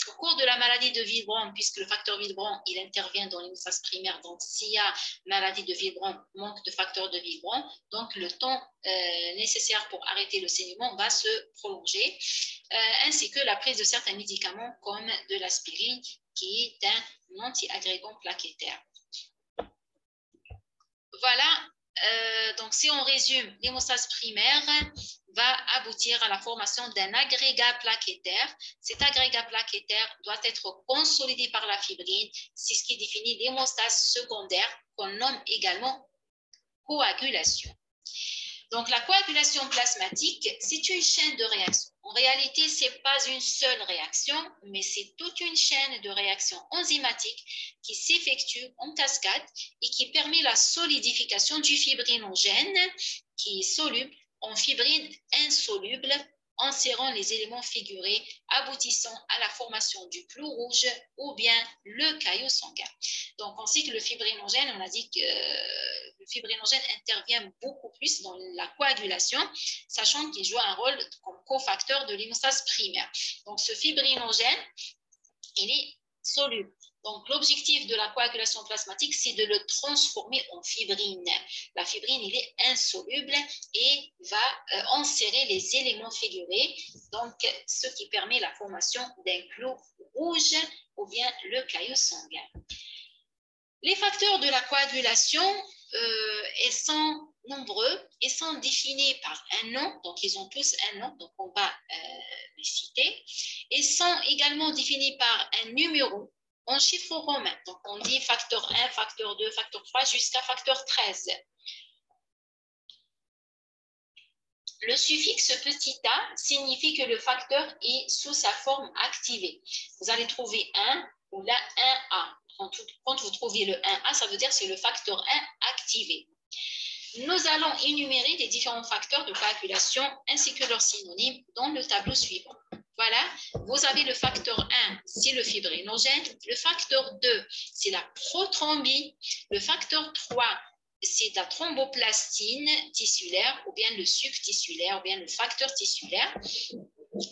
Au cours de la maladie de Willebrand, puisque le facteur Willebrand, il intervient dans l'hémostase primaire, donc s'il y a maladie de Willebrand, manque de facteur de Willebrand, donc le temps nécessaire pour arrêter le saignement va se prolonger, ainsi que la prise de certains médicaments comme de l'aspirine, qui est un anti-agrégant plaquettaire. Voilà, donc si on résume, l'hémostase primaire va aboutir à la formation d'un agrégat plaquettaire. Cet agrégat plaquettaire doit être consolidé par la fibrine. C'est ce qui définit l'hémostase secondaire, qu'on nomme également coagulation. Donc, la coagulation plasmatique, c'est une chaîne de réaction. En réalité, ce n'est pas une seule réaction, mais c'est toute une chaîne de réactions enzymatiques qui s'effectue en cascade et qui permet la solidification du fibrinogène qui est soluble en fibrine insoluble, enserrant les éléments figurés, aboutissant à la formation du clou rouge ou bien le caillot sanguin. Donc, on sait que le fibrinogène, on a dit que le fibrinogène intervient beaucoup plus dans la coagulation, sachant qu'il joue un rôle comme cofacteur de l'hémostase primaire. Donc, ce fibrinogène, il est soluble. Donc, l'objectif de la coagulation plasmatique, c'est de le transformer en fibrine. La fibrine, il est insoluble et va enserrer les éléments figurés, donc ce qui permet la formation d'un clou rouge ou bien le caillot sanguin. Les facteurs de la coagulation, ils sont nombreux, ils sont définis par un nom, donc ils ont tous un nom, donc on va les citer. Ils sont également définis par un numéro en chiffres romains, donc on dit facteur 1, facteur 2, facteur 3 jusqu'à facteur 13. Le suffixe petit a signifie que le facteur est sous sa forme activée. Vous allez trouver 1 ou la 1A. Quand vous trouvez le 1A, ça veut dire que c'est le facteur 1 activé. Nous allons énumérer les différents facteurs de coagulation ainsi que leurs synonymes dans le tableau suivant. Voilà, vous avez le facteur 1, c'est le fibrinogène. Le facteur 2, c'est la prothrombine. Le facteur 3, c'est la thromboplastine tissulaire ou bien le sucre tissulaire ou bien le facteur tissulaire.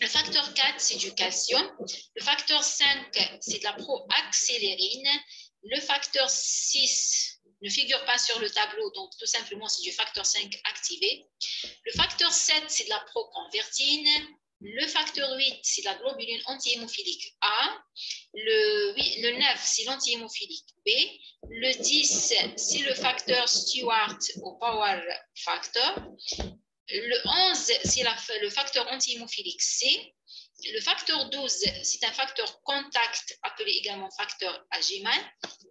Le facteur 4, c'est du calcium. Le facteur 5, c'est de la proaccélérine. Le facteur 6 ne figure pas sur le tableau, donc tout simplement, c'est du facteur 5 activé. Le facteur 7, c'est de la proconvertine. Le facteur 8, c'est de la globuline anti-hémophilique A. Le 9, c'est l'anti-hémophilique B. Le 10, c'est le facteur Stewart ou Power Factor. Le 11, c'est le facteur anti-hémophilique C. Le facteur 12, c'est un facteur contact, appelé également facteur Agiman.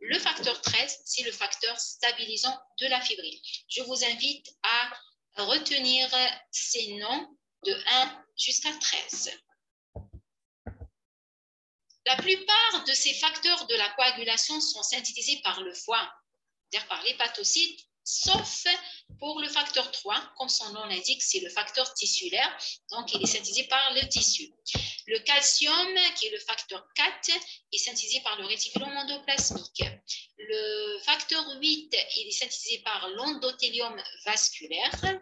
Le facteur 13, c'est le facteur stabilisant de la fibrine. Je vous invite à retenir ces noms de 1 jusqu'à 13. La plupart de ces facteurs de la coagulation sont synthétisés par le foie, c'est-à-dire par l'hépatocyte, sauf pour le facteur 3, comme son nom l'indique, c'est le facteur tissulaire, donc il est synthétisé par le tissu. Le calcium, qui est le facteur 4, est synthétisé par le réticulum endoplasmique. Le facteur 8, il est synthétisé par l'endothélium vasculaire.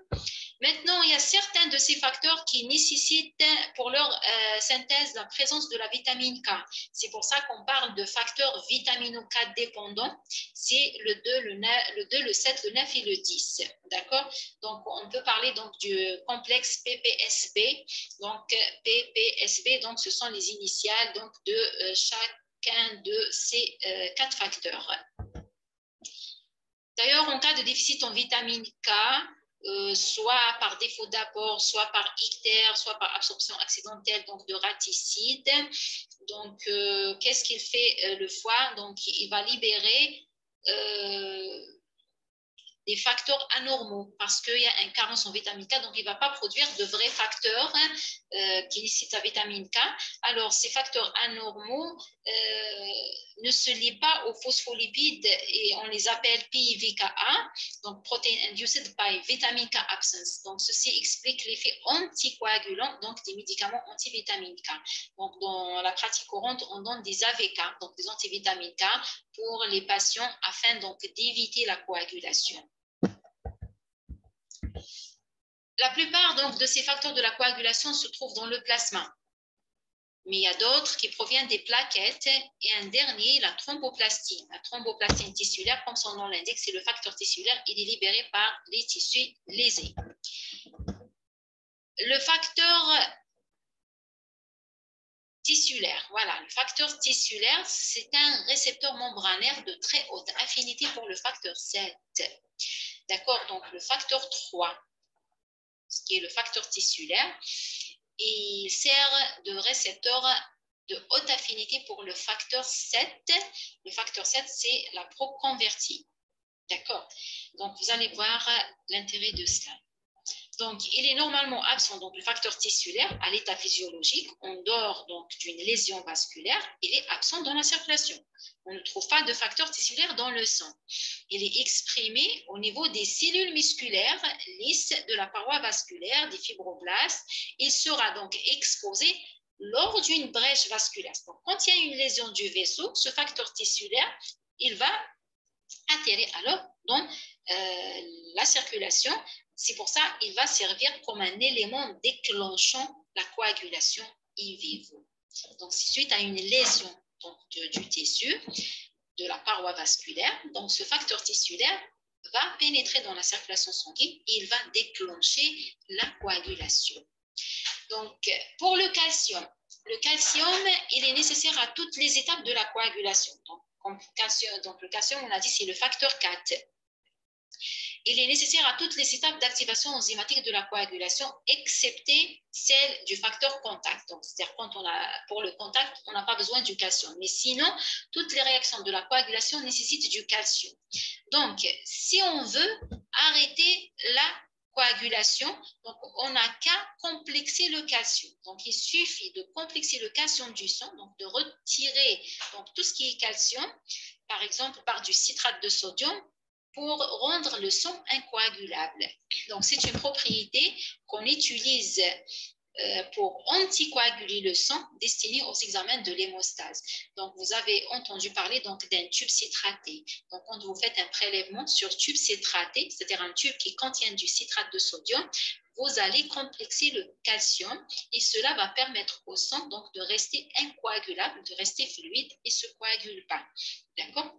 Maintenant, il y a certains de ces facteurs qui nécessitent pour leur synthèse la présence de la vitamine K. C'est pour ça qu'on parle de facteurs vitamino-K dépendants. C'est le 2, le 7, le 9 et le 10. D'accord? Donc, on peut parler donc du complexe PPSB. Donc, PPSB, donc, ce sont les initiales donc, de chacun de ces 4 facteurs. D'ailleurs, en cas de déficit en vitamine K, soit par défaut d'apport, soit par ictère, soit par absorption accidentelle donc de raticides. Donc, qu'est-ce qu'il fait le foie? Donc, il va libérer des facteurs anormaux parce qu'il y a une carence en vitamine K, donc il ne va pas produire de vrais facteurs qui nécessitent la vitamine K. Alors, ces facteurs anormaux ne se lient pas aux phospholipides et on les appelle PIVKA, donc Protein Induced by Vitamin K Absence. Donc, ceci explique l'effet anticoagulant donc des médicaments antivitamine K. Donc, dans la pratique courante, on donne des AVK, donc des antivitamines K, pour les patients afin donc d'éviter la coagulation. La plupart donc de ces facteurs de la coagulation se trouvent dans le plasma. Mais il y a d'autres qui proviennent des plaquettes et un dernier, la thromboplastie. La thromboplastie tissulaire, comme son nom l'indique, c'est le facteur tissulaire, il est libéré par les tissus lésés. Le facteur tissulaire, voilà, le facteur tissulaire, c'est un récepteur membranaire de très haute affinité pour le facteur 7. D'accord, donc le facteur 3, ce qui est le facteur tissulaire, il sert de récepteur de haute affinité pour le facteur 7. Le facteur 7, c'est la proconvertie. D'accord? Donc, vous allez voir l'intérêt de cela. Donc, il est normalement absent, donc le facteur tissulaire, à l'état physiologique, en dehors donc d'une lésion vasculaire, il est absent dans la circulation. On ne trouve pas de facteur tissulaire dans le sang. Il est exprimé au niveau des cellules musculaires lisses de la paroi vasculaire, des fibroblastes. Il sera donc exposé lors d'une brèche vasculaire. Donc, quand il y a une lésion du vaisseau, ce facteur tissulaire, il va atterrir alors dans la circulation. C'est pour ça qu'il va servir comme un élément déclenchant la coagulation in vivo. Donc, suite à une lésion donc, du tissu, de la paroi vasculaire, donc ce facteur tissulaire va pénétrer dans la circulation sanguine et il va déclencher la coagulation. Donc, pour le calcium, il est nécessaire à toutes les étapes de la coagulation. Donc le calcium, on a dit, c'est le facteur 4. Il est nécessaire à toutes les étapes d'activation enzymatique de la coagulation, excepté celle du facteur contact. Donc, c'est-à-dire pour le contact, on n'a pas besoin du calcium. Mais sinon, toutes les réactions de la coagulation nécessitent du calcium. Donc, si on veut arrêter la coagulation, donc on n'a qu'à complexer le calcium. Donc, il suffit de complexer le calcium du sang, donc de retirer donc, tout ce qui est calcium, par exemple par du citrate de sodium, pour rendre le sang incoagulable. Donc, c'est une propriété qu'on utilise pour anticoaguler le sang destiné aux examens de l'hémostase. Donc, vous avez entendu parler d'un tube citraté. Donc, quand vous faites un prélèvement sur tube citraté, c'est-à-dire un tube qui contient du citrate de sodium, vous allez complexer le calcium et cela va permettre au sang donc, de rester incoagulable, de rester fluide et ne se coagule pas. D'accord ?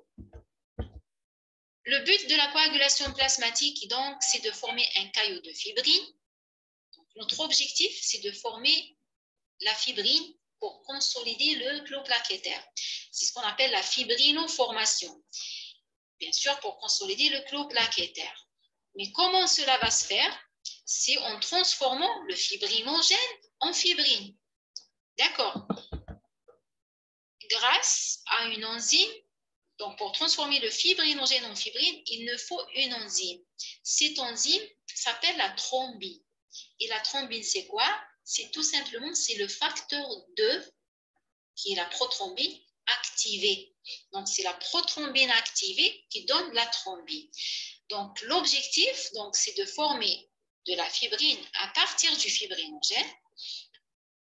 Le but de la coagulation plasmatique, donc, c'est de former un caillot de fibrine. Donc, notre objectif, c'est de former la fibrine pour consolider le clos plaquettaire. C'est ce qu'on appelle la fibrinoformation. Bien sûr, pour consolider le clos plaquettaire. Mais comment cela va se faire? C'est en transformant le fibrinogène en fibrine. D'accord? Grâce à une enzyme. Donc, pour transformer le fibrinogène en fibrine, il nous faut une enzyme. Cette enzyme s'appelle la thrombine. Et la thrombine, c'est quoi? C'est tout simplement, c'est le facteur 2, qui est la prothrombine activée. Donc, c'est la prothrombine activée qui donne la thrombine. Donc, l'objectif, donc, c'est de former de la fibrine à partir du fibrinogène.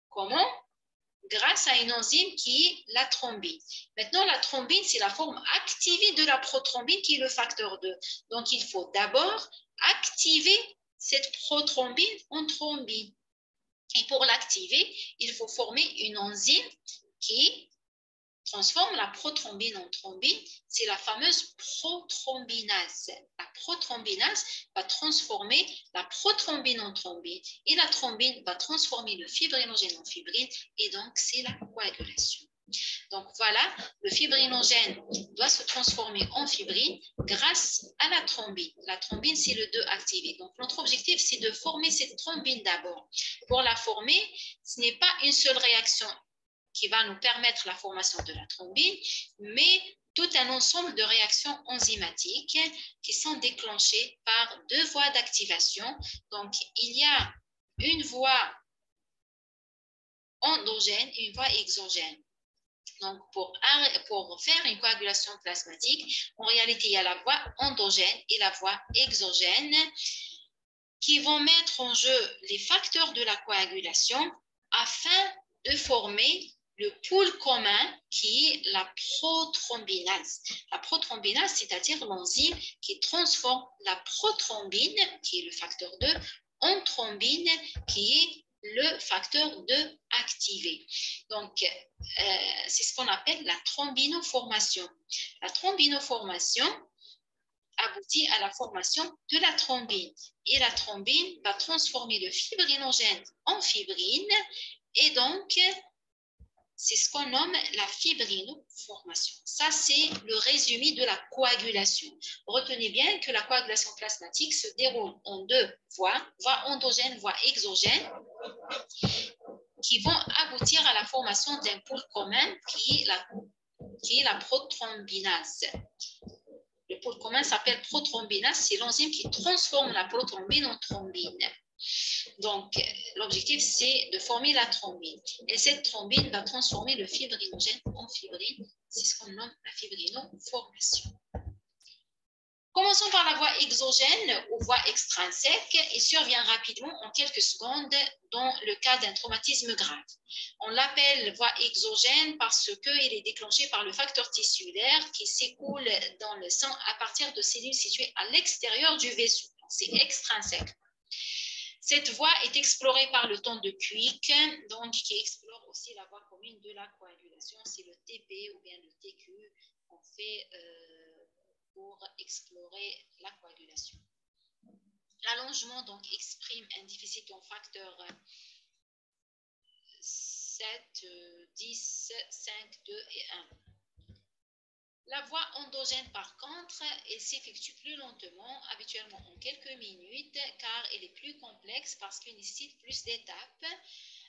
Comment? Grâce à une enzyme qui est la thrombine. Maintenant, la thrombine, c'est la forme activée de la prothrombine qui est le facteur 2. Donc, il faut d'abord activer cette prothrombine en thrombine. Et pour l'activer, il faut former une enzyme qui transforme la prothrombine en thrombine. C'est la fameuse prothrombinase. La prothrombinase va transformer la prothrombine en thrombine et la thrombine va transformer le fibrinogène en fibrine et donc c'est la coagulation. Donc voilà, le fibrinogène doit se transformer en fibrine grâce à la thrombine. La thrombine, c'est le 2 activé. Donc notre objectif, c'est de former cette thrombine d'abord. Pour la former, ce n'est pas une seule réaction qui va nous permettre la formation de la thrombine, mais tout un ensemble de réactions enzymatiques qui sont déclenchées par 2 voies d'activation. Donc, il y a une voie endogène et une voie exogène. Donc, pour faire une coagulation plasmatique, en réalité, il y a la voie endogène et la voie exogène qui vont mettre en jeu les facteurs de la coagulation afin de former le pool commun qui est la prothrombinase. La prothrombinase, c'est-à-dire l'enzyme qui transforme la prothrombine, qui est le facteur 2, en thrombine, qui est le facteur 2 activé. Donc, c'est ce qu'on appelle la thrombinoformation. La thrombinoformation aboutit à la formation de la thrombine. Et la thrombine va transformer le fibrinogène en fibrine. Et donc, c'est ce qu'on nomme la fibrinoformation. Ça, c'est le résumé de la coagulation. Retenez bien que la coagulation plasmatique se déroule en deux voies, voie endogène, voie exogène, qui vont aboutir à la formation d'un pool commun qui est la prothrombinase. Le pool commun s'appelle prothrombinase, c'est l'enzyme qui transforme la prothrombine en thrombine. Donc, l'objectif, c'est de former la thrombine. Et cette thrombine va transformer le fibrinogène en fibrine. C'est ce qu'on nomme la fibrinoformation. Commençons par la voie exogène ou voie extrinsèque et survient rapidement en quelques secondes dans le cas d'un traumatisme grave. On l'appelle voie exogène parce qu'elle est déclenchée par le facteur tissulaire qui s'écoule dans le sang à partir de cellules situées à l'extérieur du vaisseau. C'est extrinsèque. Cette voie est explorée par le temps de Quick, donc qui explore aussi la voie commune de la coagulation. C'est le TP ou bien le TQ qu'on fait pour explorer la coagulation. L'allongement donc exprime un déficit en facteur 7, 10, 5, 2 et 1. La voie endogène, par contre, elle s'effectue plus lentement, habituellement en quelques minutes, car elle est plus complexe parce qu'elle nécessite plus d'étapes.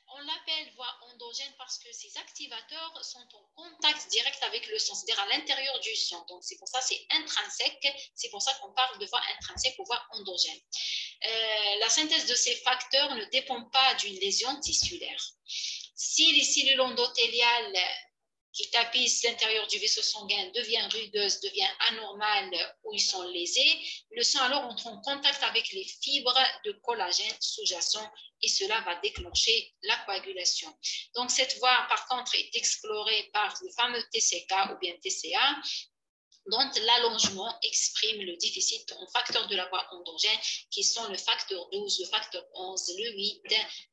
On l'appelle voie endogène parce que ces activateurs sont en contact direct avec le sang, c'est-à-dire à l'intérieur du sang. Donc, c'est pour ça que c'est intrinsèque. C'est pour ça qu'on parle de voie intrinsèque ou voie endogène. La synthèse de ces facteurs ne dépend pas d'une lésion tissulaire. Si les cellules endothéliales qui tapissent l'intérieur du vaisseau sanguin devient rugueuse, devient anormale ou ils sont lésés, le sang alors entre en contact avec les fibres de collagène sous-jacents et cela va déclencher la coagulation. Donc cette voie par contre est explorée par le fameux TCK ou bien TCA, dont l'allongement exprime le déficit en facteurs de la voie endogène qui sont le facteur 12, le facteur 11, le 8,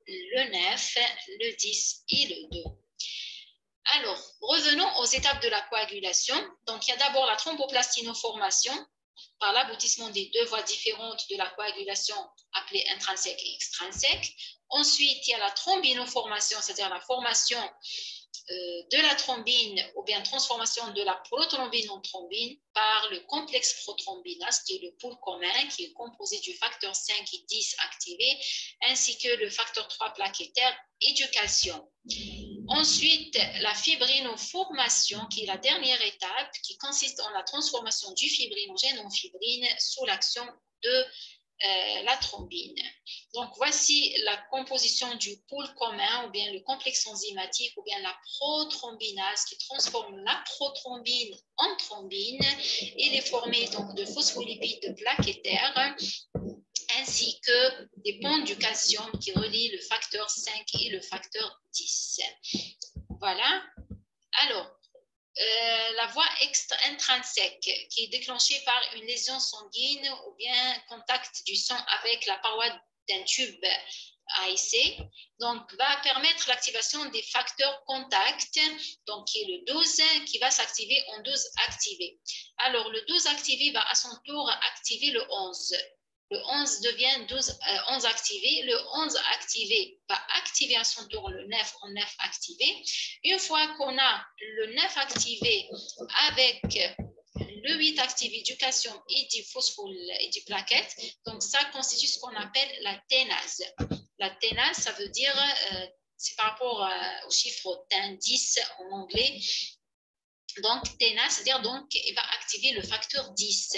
le 9, le 10 et le 2. Alors, revenons aux étapes de la coagulation. Donc, il y a d'abord la thromboplastinformation par l'aboutissement des deux voies différentes de la coagulation appelée intrinsèque et extrinsèque. Ensuite, il y a la thrombinoformation, c'est-à-dire la formation de la thrombine ou bien transformation de la prothrombine en thrombine par le complexe prothrombinase qui est le pool commun qui est composé du facteur 5 et 10 activé ainsi que le facteur 3 plaquettaire et du calcium. Ensuite, la fibrinoformation qui est la dernière étape qui consiste en la transformation du fibrinogène en fibrine sous l'action de la thrombine. Donc, voici la composition du pool commun ou bien le complexe enzymatique ou bien la prothrombinase qui transforme la prothrombine en thrombine. Il est formé donc de phospholipides plaquettaires ainsi que des ponts du calcium qui relient le facteur 5 et le facteur 10. Voilà. Alors, la voie intrinsèque qui est déclenchée par une lésion sanguine ou bien contact du sang avec la paroi d'un tube AIC, donc va permettre l'activation des facteurs contact, donc qui est le 12 qui va s'activer en 12 activé. Alors le 12 activé va à son tour activer le 11. Le 11 devient 11 activé. Le 11 activé va activer à son tour le 9 en 9 activé. Une fois qu'on a le 9 activé avec le 8 activé du calcium et du phosphore et du plaquette, donc ça constitue ce qu'on appelle la ténase. La ténase, ça veut dire, c'est par rapport au chiffre 10 en anglais. Donc, ténase, c'est-à-dire donc, il va activer le facteur 10.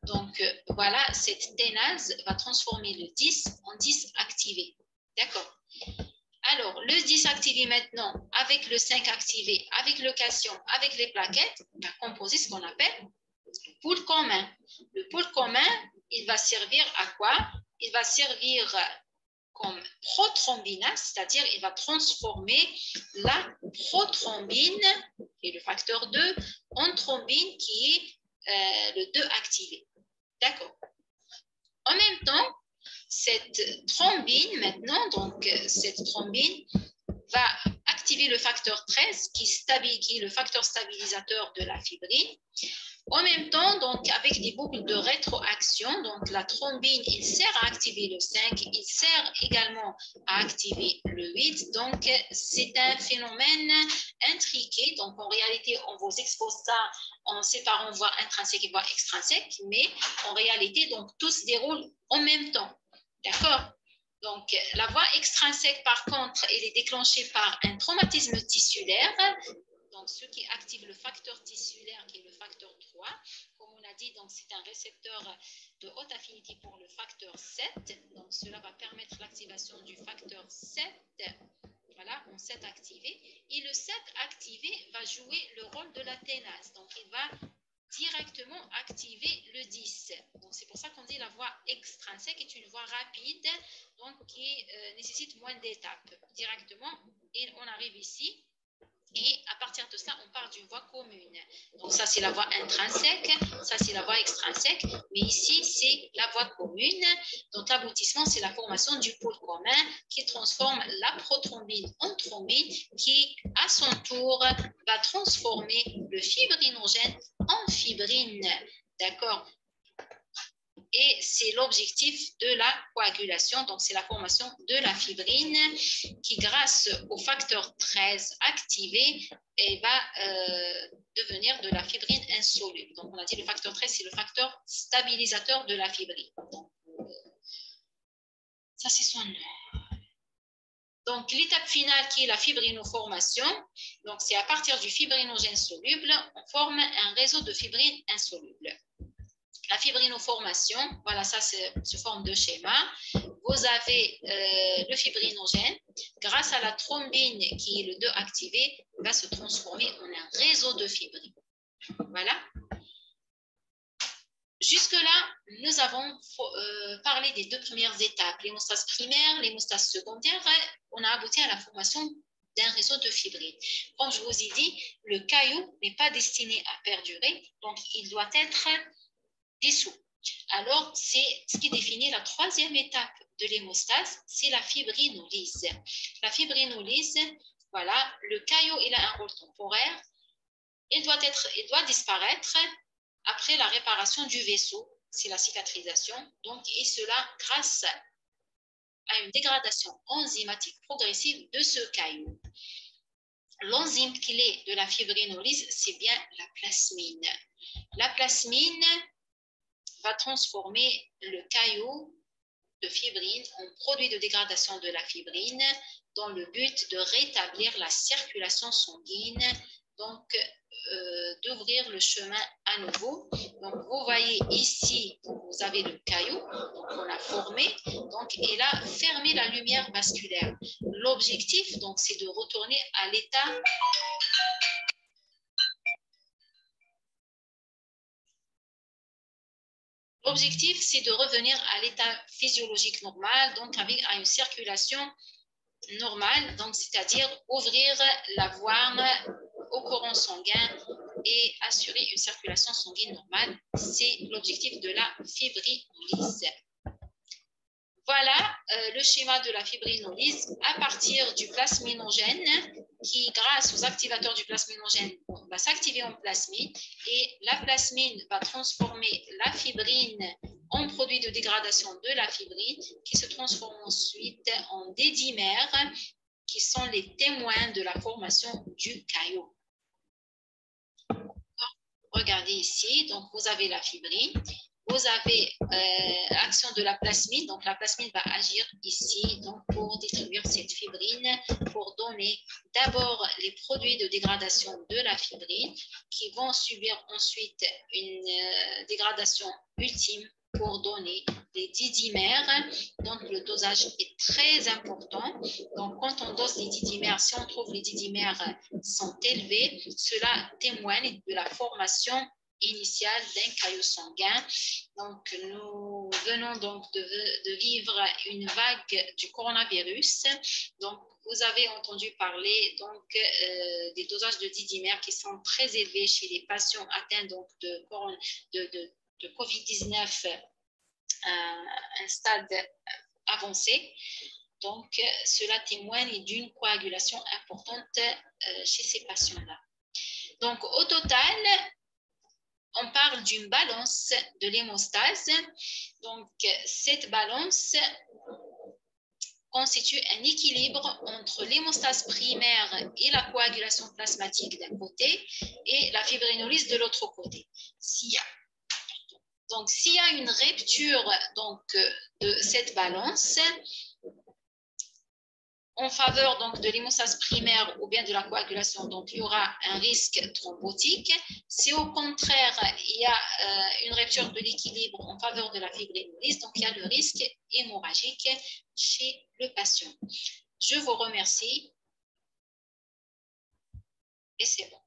Donc, voilà, cette ténase va transformer le 10 en 10 activé. D'accord. Alors, le 10 activé maintenant, avec le 5 activé, avec le calcium, avec les plaquettes, va composer ce qu'on appelle le pool commun. Le pool commun, il va servir à quoi? Il va servir comme prothrombinase, c'est-à-dire il va transformer la prothrombine, qui est le facteur 2, en thrombine qui est le 2 activé. D'accord. En même temps, cette thrombine maintenant, donc cette thrombine va activer le facteur 13 qui est le facteur stabilisateur de la fibrine. En même temps, donc, avec des boucles de rétroaction, donc la thrombine, il sert à activer le 5, il sert également à activer le 8. Donc, c'est un phénomène intriqué. Donc, en réalité, on vous expose ça en séparant voie intrinsèque et voie extrinsèque, mais en réalité, donc, tout se déroule en même temps. D'accord? Donc, la voie extrinsèque, par contre, elle est déclenchée par un traumatisme tissulaire. Donc, ce qui active le facteur tissulaire, qui est le facteur 3. Comme on a dit, donc c'est un récepteur de haute affinité pour le facteur 7. Donc, cela va permettre l'activation du facteur 7. Voilà, en 7 activé. Et le 7 activé va jouer le rôle de la ténase. Donc, il va directement activer le 10. Donc, c'est pour ça qu'on dit la voie extrinsèque est une voie rapide, donc qui nécessite moins d'étapes. Directement, et on arrive ici. Et à partir de ça, on part d'une voie commune. Donc, ça, c'est la voie intrinsèque. Ça, c'est la voie extrinsèque. Mais ici, c'est la voie commune. Donc, l'aboutissement, c'est la formation du pôle commun qui transforme la prothrombine en thrombine qui, à son tour, va transformer le fibrinogène en fibrine. D'accord? Et c'est l'objectif de la coagulation. Donc, c'est la formation de la fibrine qui, grâce au facteur 13 activé, va devenir de la fibrine insoluble. Donc, on a dit le facteur 13, c'est le facteur stabilisateur de la fibrine. Donc, ça, c'est son nom. Donc, l'étape finale qui est la fibrinoformation, donc c'est à partir du fibrinogène soluble, on forme un réseau de fibrine insoluble. La fibrinoformation, voilà, ça se forme de schéma. Vous avez le fibrinogène, grâce à la thrombine qui est le 2 activé, va se transformer en un réseau de fibrine. Voilà. Jusque-là, nous avons parlé des 2 premières étapes, l'hémostase primaire, l'hémostase secondaire. On a abouti à la formation d'un réseau de fibrine. Comme je vous ai dit, le caillou n'est pas destiné à perdurer, donc il doit être dissous. Alors, c'est ce qui définit la 3e étape de l'hémostase, c'est la fibrinolyse. La fibrinolyse, voilà, le caillot, il a un rôle temporaire. Il doit disparaître après la réparation du vaisseau, c'est la cicatrisation. Donc, et cela grâce à une dégradation enzymatique progressive de ce caillou. L'enzyme clé de la fibrinolyse, c'est bien la plasmine. La plasmine va transformer le caillot de fibrine en produit de dégradation de la fibrine dans le but de rétablir la circulation sanguine, donc d'ouvrir le chemin à nouveau. Donc, vous voyez ici, vous avez le caillot, donc on l'a formé, donc il a fermé la lumière vasculaire. L'objectif, donc, c'est de retourner à l'état L'objectif, c'est de revenir à l'état physiologique normal, donc avec une circulation normale, donc c'est-à-dire ouvrir la voie au courant sanguin et assurer une circulation sanguine normale. C'est l'objectif de la fibrinolyse. Voilà le schéma de la fibrinolyse à partir du plasminogène qui, grâce aux activateurs du plasminogène, va s'activer en plasmine et la plasmine va transformer la fibrine en produit de dégradation de la fibrine qui se transforme ensuite en dédimères qui sont les témoins de la formation du caillot. Regardez ici, donc vous avez la fibrine. Vous avez l'action de la plasmine. Donc, la plasmine va agir ici donc, pour distribuer cette fibrine, pour donner d'abord les produits de dégradation de la fibrine qui vont subir ensuite une dégradation ultime pour donner des didymères. Donc, le dosage est très important. Donc, quand on dose les didymères, si on trouve les didymères sont élevés, cela témoigne de la formation initial d'un caillot sanguin. Donc, nous venons donc de vivre une vague du coronavirus. Donc, vous avez entendu parler donc, des dosages de didymère qui sont très élevés chez les patients atteints donc, de COVID-19 un stade avancé. Donc, cela témoigne d'une coagulation importante chez ces patients-là. Donc, au total, on parle d'une balance de l'hémostase. Donc, cette balance constitue un équilibre entre l'hémostase primaire et la coagulation plasmatique d'un côté et la fibrinolyse de l'autre côté. S'il y a une rupture donc, de cette balance, en faveur donc, de l'hémostase primaire ou bien de la coagulation, donc il y aura un risque thrombotique. Si au contraire, il y a une rupture de l'équilibre en faveur de la fibrinolyse, donc il y a le risque hémorragique chez le patient. Je vous remercie et c'est bon.